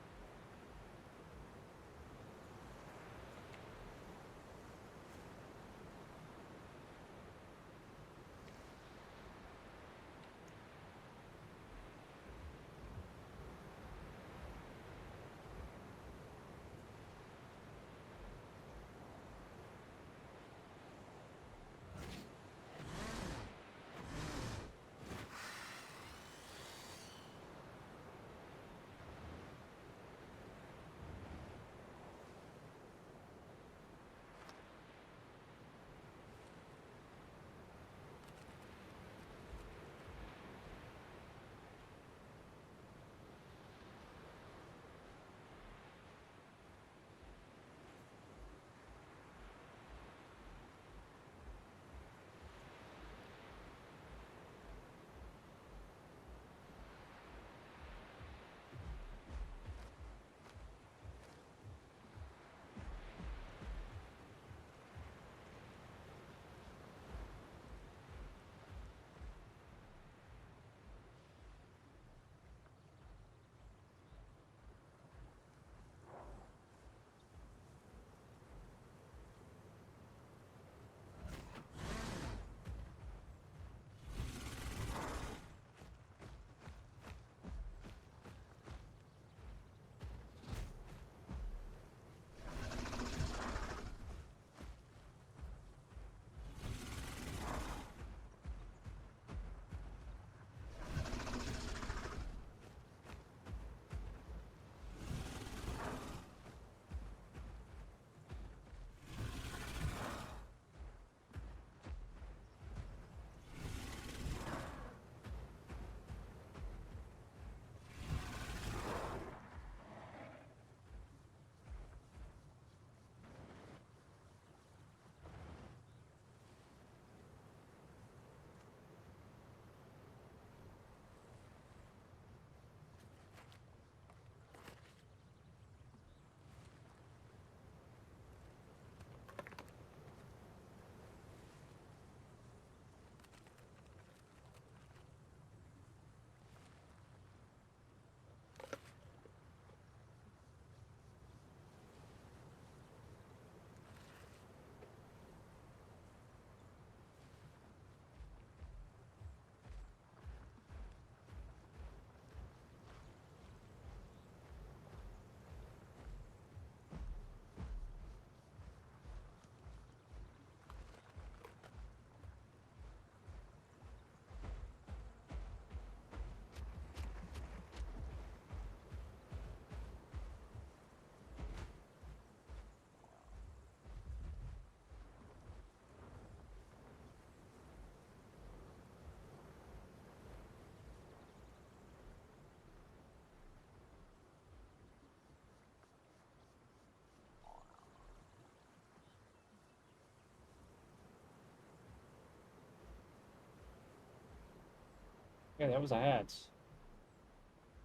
[SPEAKER 1] Yeah, that was a hat.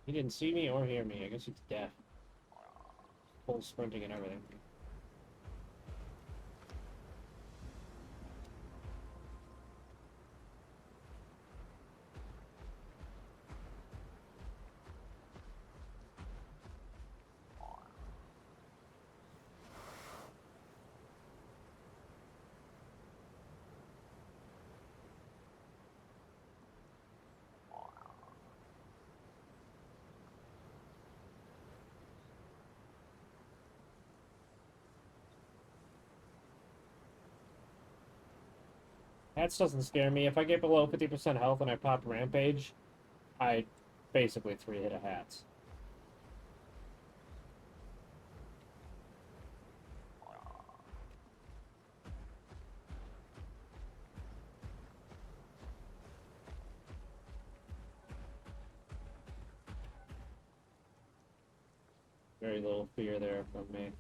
[SPEAKER 1] He didn't see me or hear me. I guess he's deaf. Full sprinting and everything. Hats doesn't scare me. If I get below 50% health and I pop Rampage, I basically 3-hit a Hats. Very little fear there from me.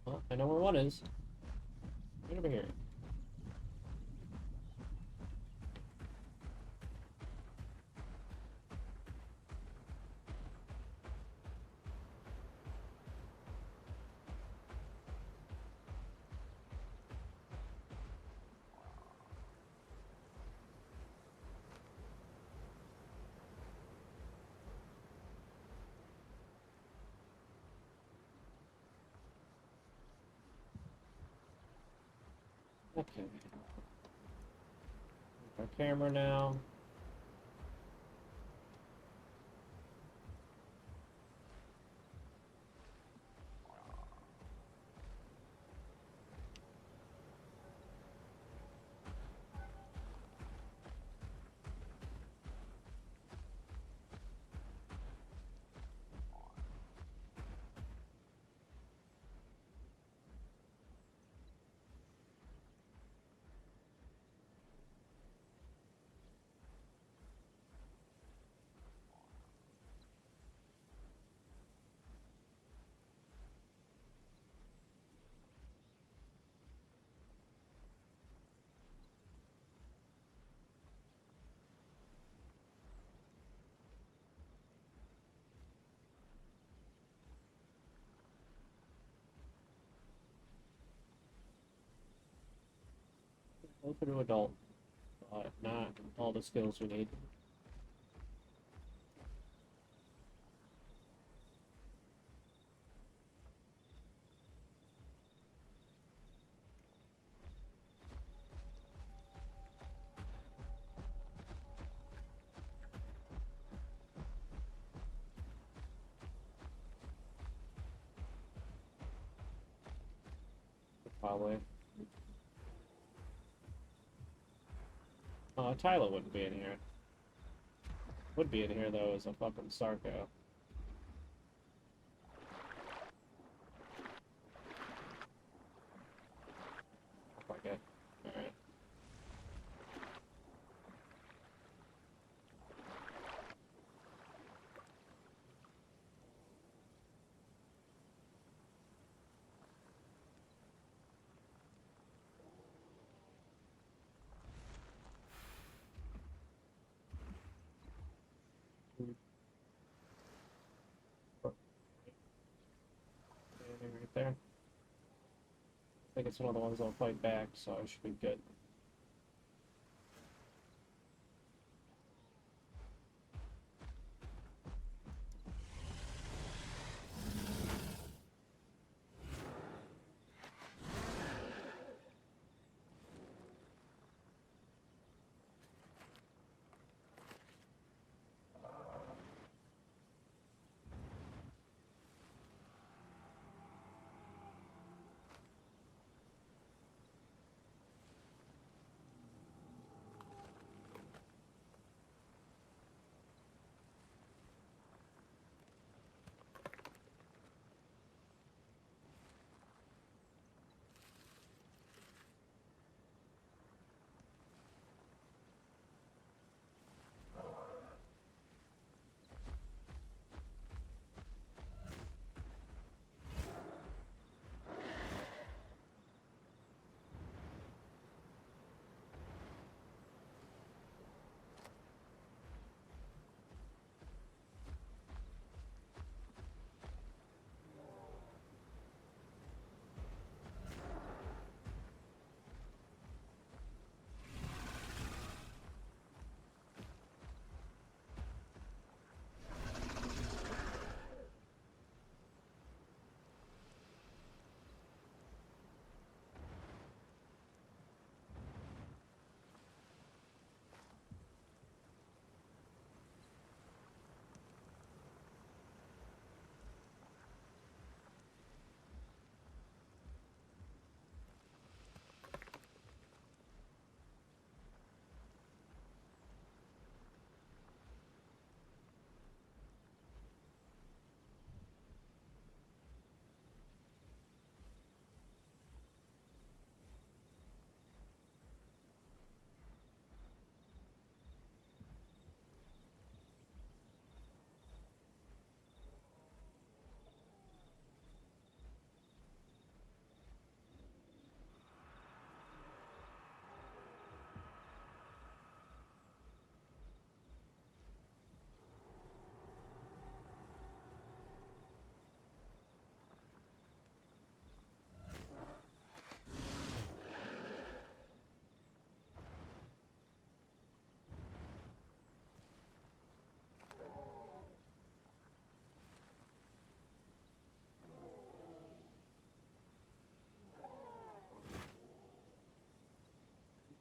[SPEAKER 1] Well, I know where one is. Right over here. Okay. Our camera now. Go through adult, but not all the skills we need. Probably. Tyler wouldn't be in here. Would be in here though as a fucking Sarco. Okay. Alright. think it's one of the ones I'll fight back, so I should be good.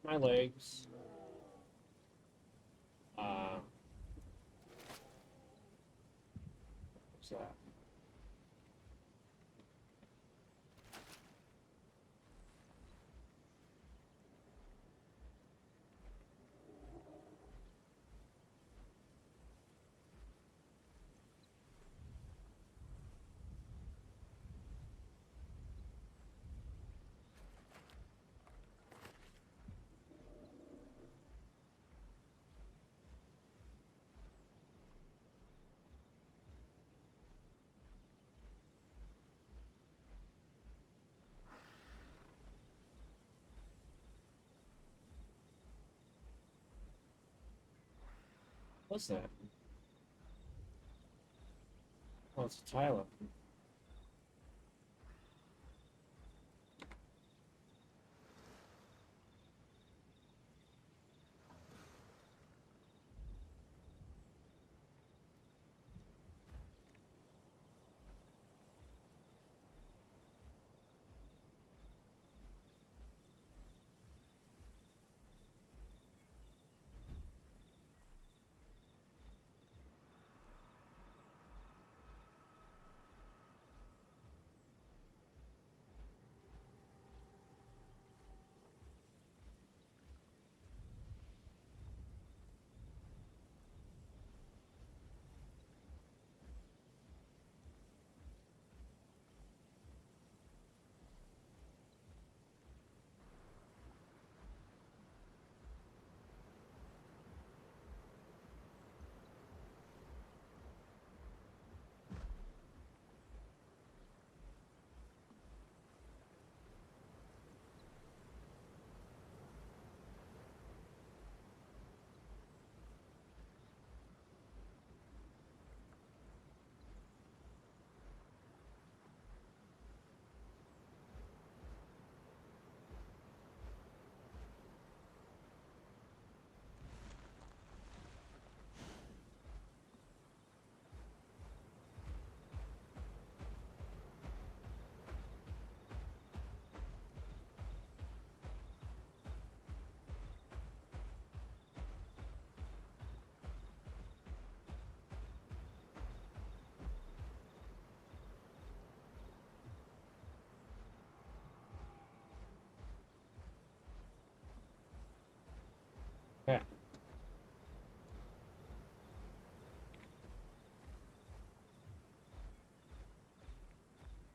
[SPEAKER 1] My legs. What's that? What's that? Oh, it's a Tyler.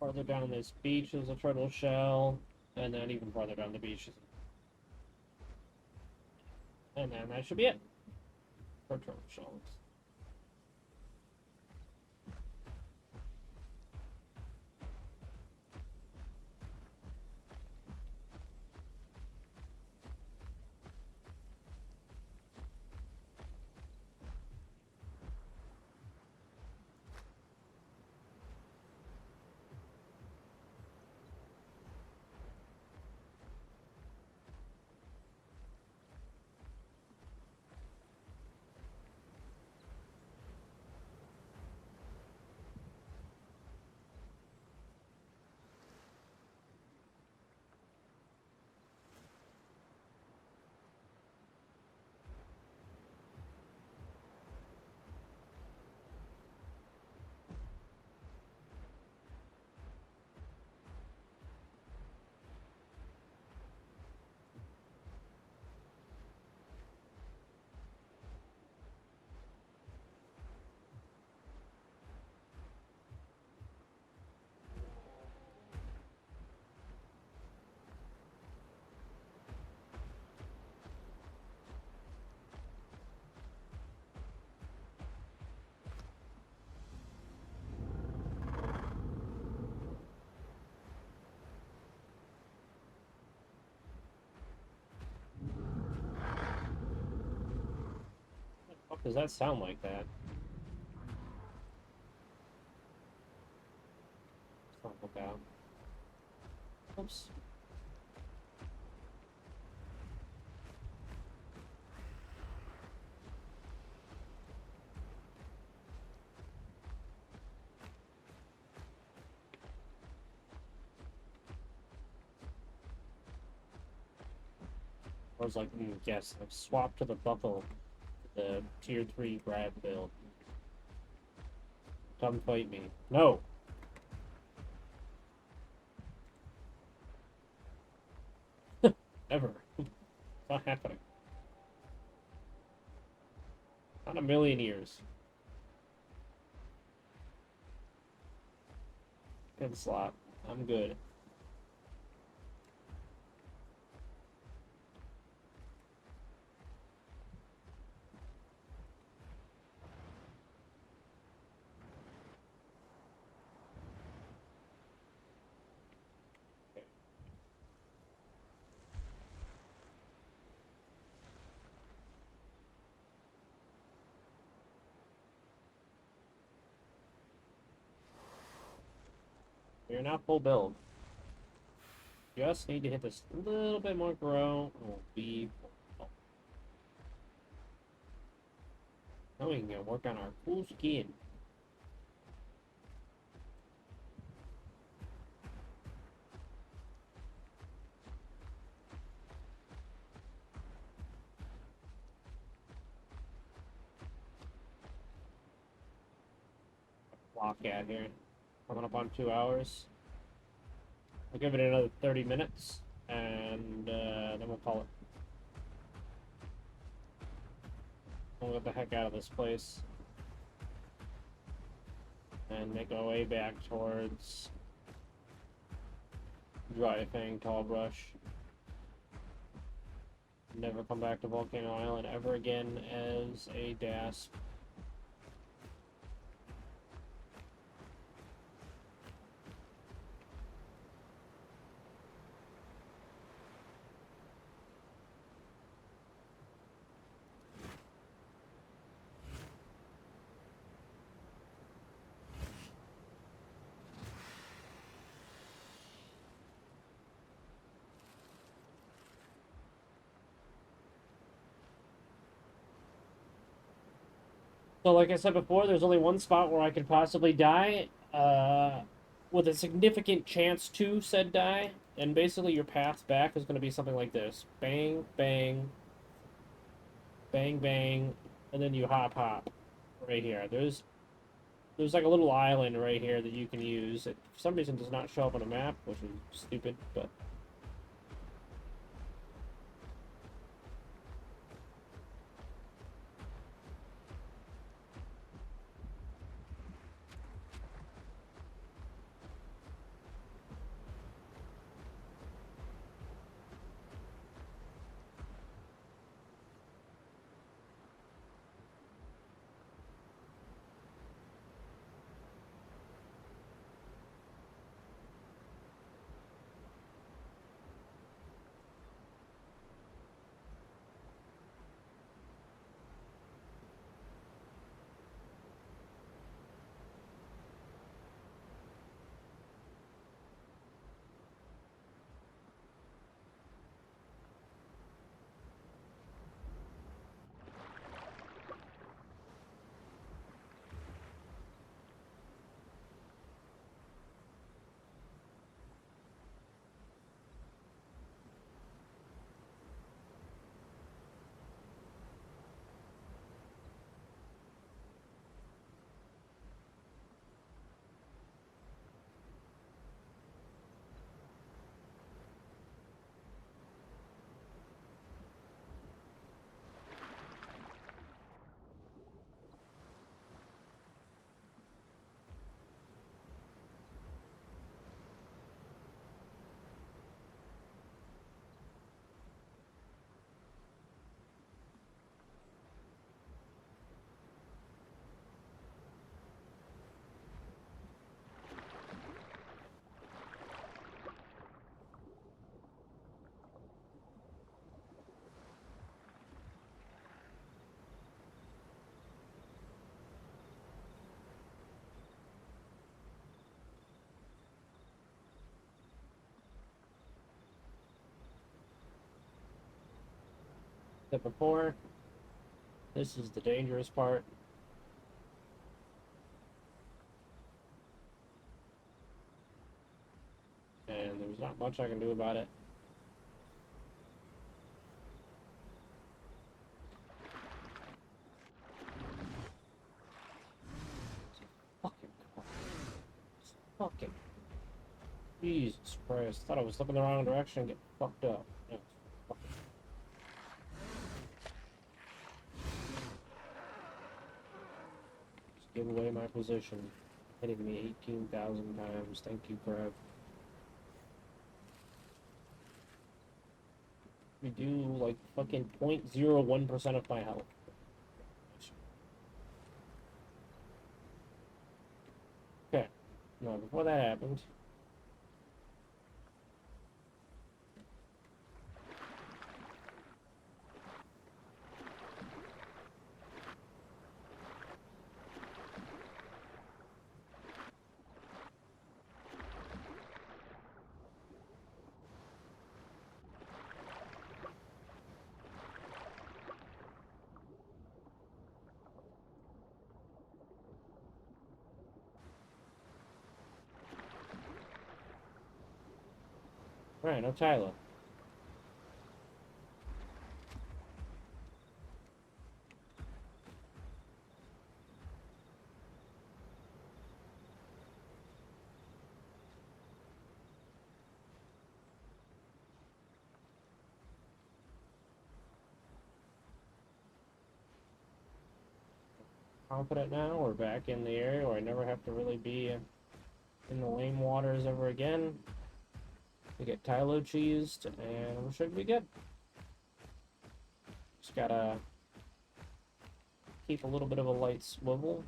[SPEAKER 1] Farther down this beach is a turtle shell, and then even farther down the beach is... And then that should be it for turtle shells. What does that sound like that? Let's not look out. Oops. I was like, yes, I've swapped to the buckle, the tier 3 grab build. Come fight me. No! Ever. It's not happening. Not a million years. Good slot. I'm good. You're not full build. Just need to hit this a little bit more grow. We'll be... Now we can work on our cool skin. Clock out here. Coming up on 2 hours. I'll give it another 30 minutes, and then we'll call it. We'll get the heck out of this place. And make our way back towards Dry Fang Tall Brush. Never come back to Volcano Island ever again as a DASP. So like I said before, there's only one spot where I could possibly die, with a significant chance to said die, and basically your path back is going to be something like this. Bang, bang, bang, bang, and then you hop, hop, right here. There's like a little island right here that you can use. It, for some reason, does not show up on a map, which is stupid, but... Except before, this is the dangerous part. And there's not much I can do about it. Fucking car. Fucking. Jesus Christ. Thought I was looking the wrong direction and get fucked up. No, fucking. Just give away my position. Hitting me 18,000 times. Thank you, crap. We do like fucking 0.01% of my health. Okay. No, before that happened. Alright, no Tyler. Confident now. We're back in the area where I never have to really be in the lame waters ever again. We get Tylo cheesed, and we should be good. Just gotta keep a little bit of a light swivel.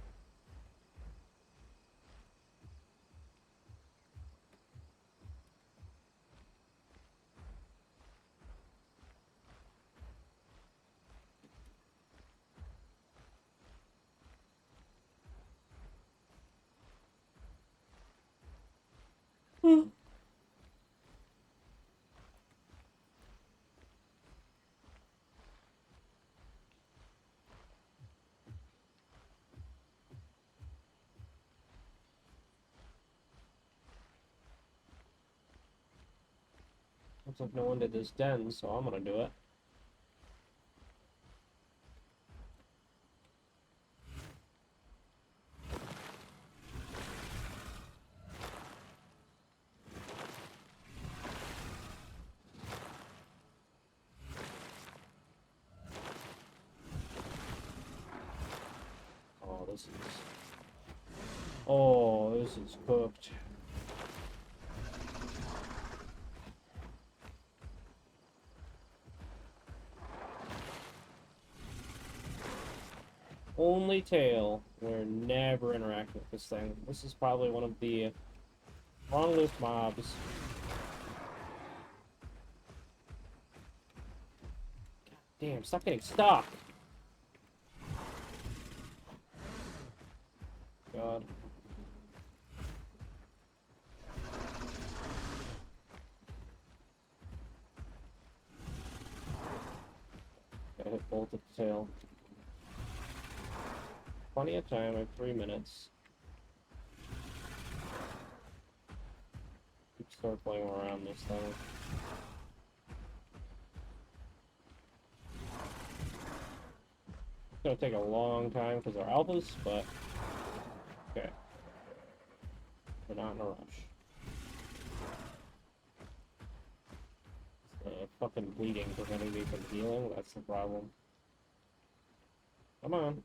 [SPEAKER 1] Looks like no one did this den, so I'm gonna do it. Oh, this is... Oh, this is cooked. Only tail. We're never interacting with this thing. This is probably one of the strongest mobs. God damn, stop getting stuck! God. Gotta hit both at the tail. Plenty of time, I have 3 minutes. Start playing around this thing. It's gonna take a long time because they're alphas, but okay. We're not in a rush. Fucking bleeding preventing me from healing, that's the problem. Come on.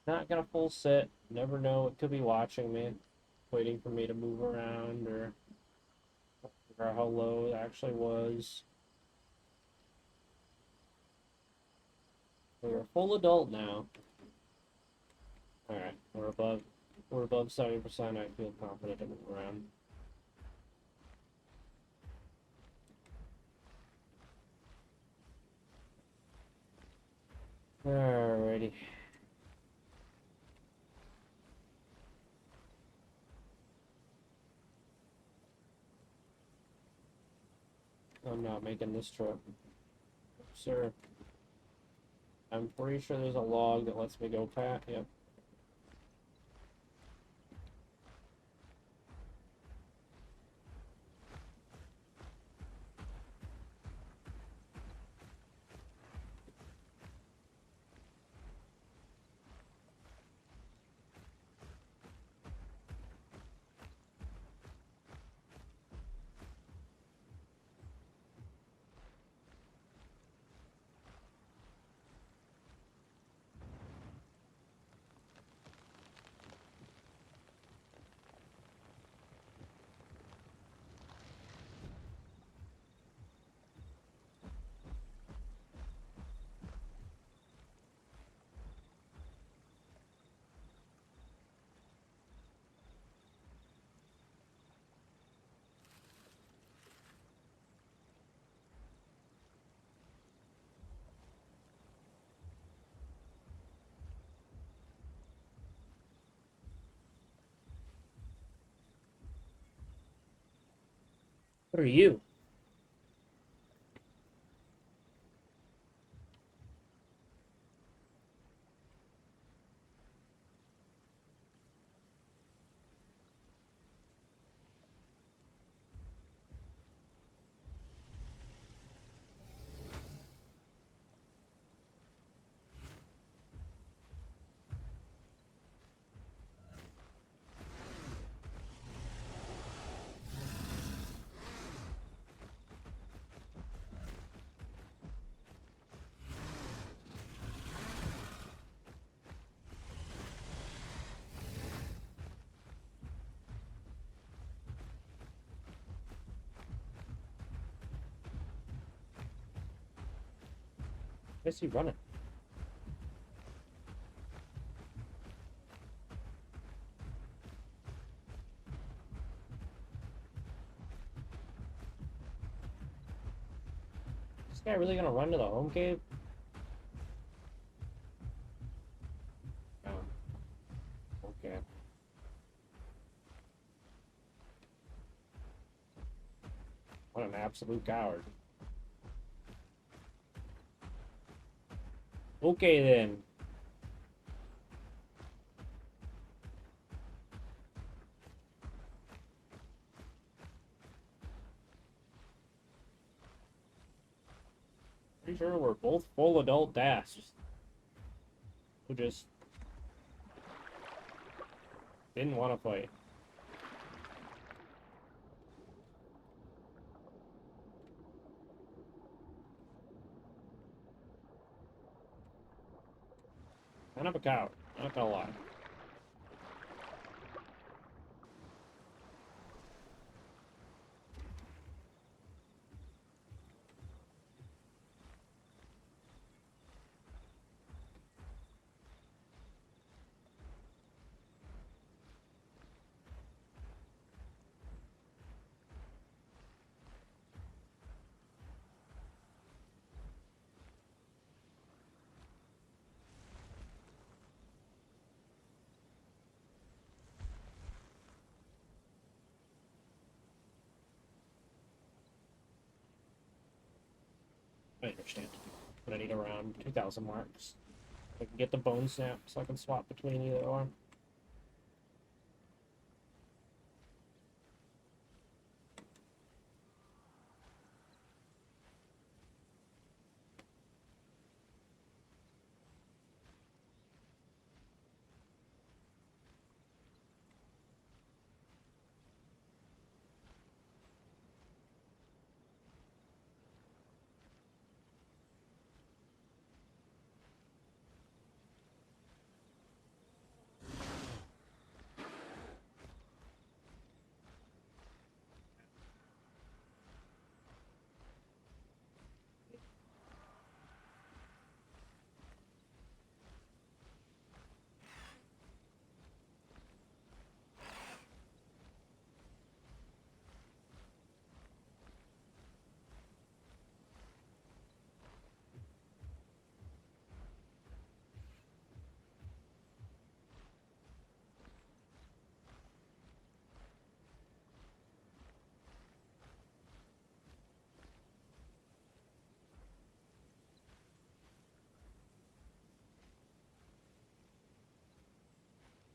[SPEAKER 1] Not gonna full sit. Never know. It could be watching me, waiting for me to move around or figure out how low it actually was. We're a full adult now. Alright, we're above 70%. I feel confident to move around. Alrighty. I'm not making this trip. Sir. I'm pretty sure there's a log that lets me go past. Yep. What are you? Why is he running? Is this guy really gonna run to the home cave? Oh. Okay. What an absolute coward. Okay then. Pretty sure we're both full adult dads who just didn't want to fight. Kind of a coward, not gonna lie. I understand. But I need around 2,000 marks. I can get the bone snap so I can swap between either or.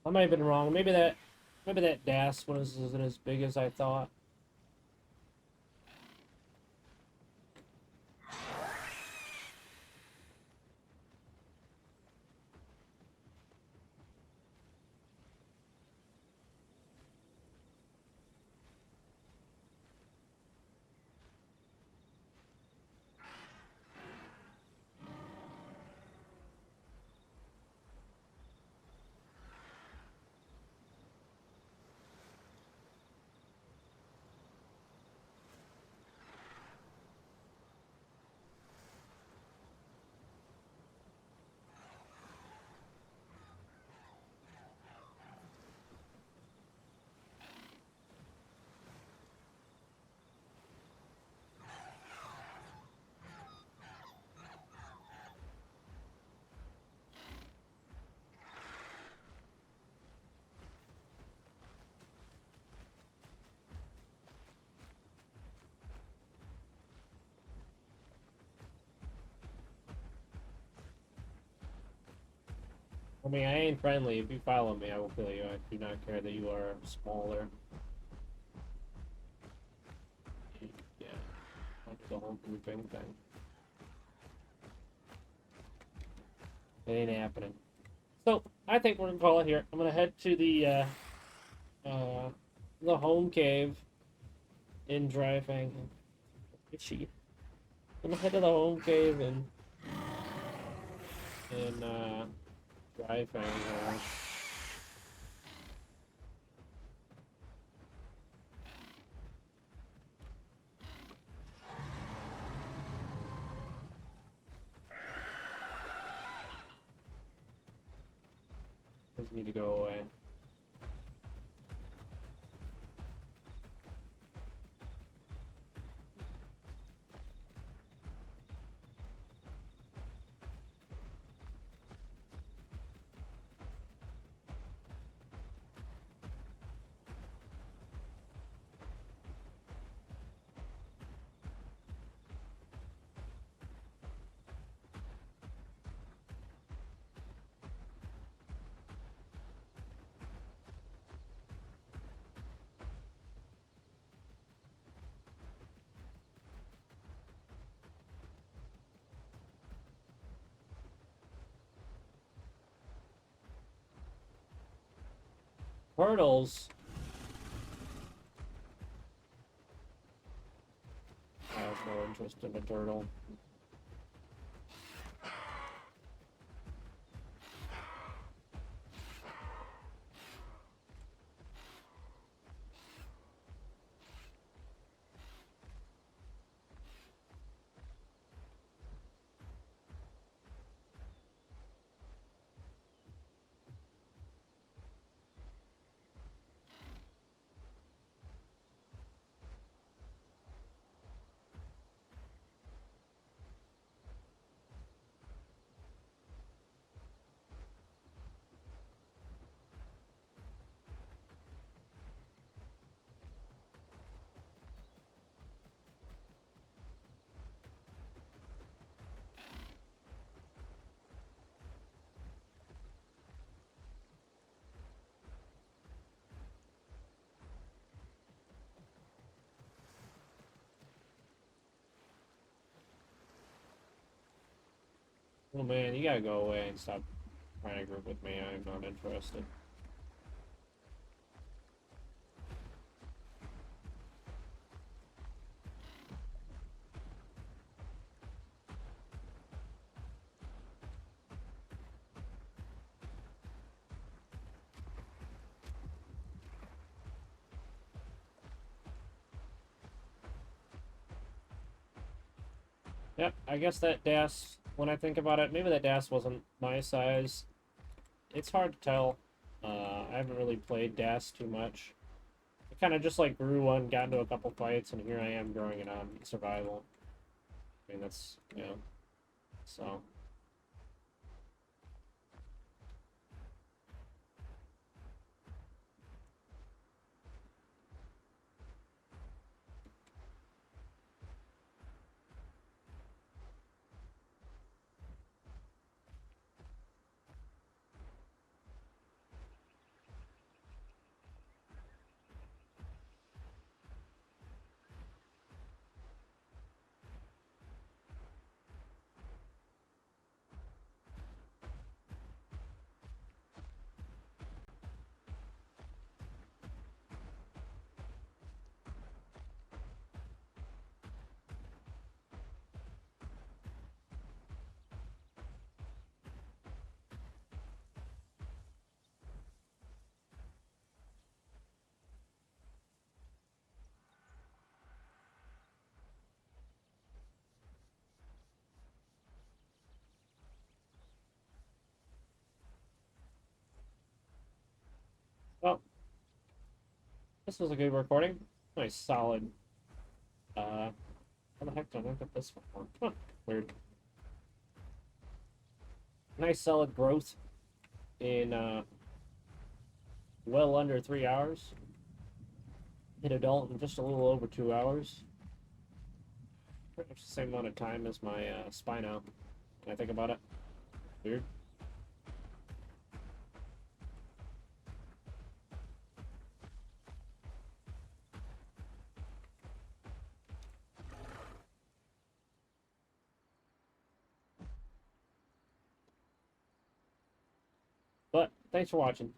[SPEAKER 1] I might have been wrong. Maybe that DAS one isn't as big as I thought. I mean, I ain't friendly. If you follow me, I will kill you. I do not care that you are smaller. Yeah, I'll do the whole grouping thing. It ain't happening. So, I think we're gonna call it here. I'm gonna head to the home cave in Dryfang. Itchy. I'm gonna head to the home cave in Dryfang. Those need to go away. Turtles. I have no interest in a turtle. Oh man, you gotta go away and stop trying to group with me. I'm not interested. Yep, I guess that DAS, when I think about it, maybe that DAS wasn't my size. It's hard to tell. I haven't really played DAS too much. I kind of just like grew one, got into a couple fights, and here I am growing it on survival. I mean, that's, so. This was a good recording. Nice, solid. How the heck did I not get this one? Huh, weird. Nice, solid growth in well under 3 hours. Hit adult in just a little over 2 hours. Pretty much the same amount of time as my spino. Can I think about it? Weird. But thanks for watching.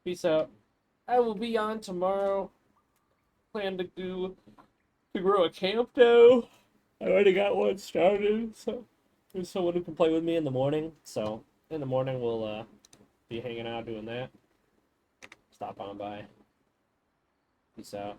[SPEAKER 1] Peace out. I will be on tomorrow. Plan to grow a camp now. I already got one started, so there's someone who can play with me in the morning. So in the morning we'll be hanging out doing that. Stop on by. Peace out.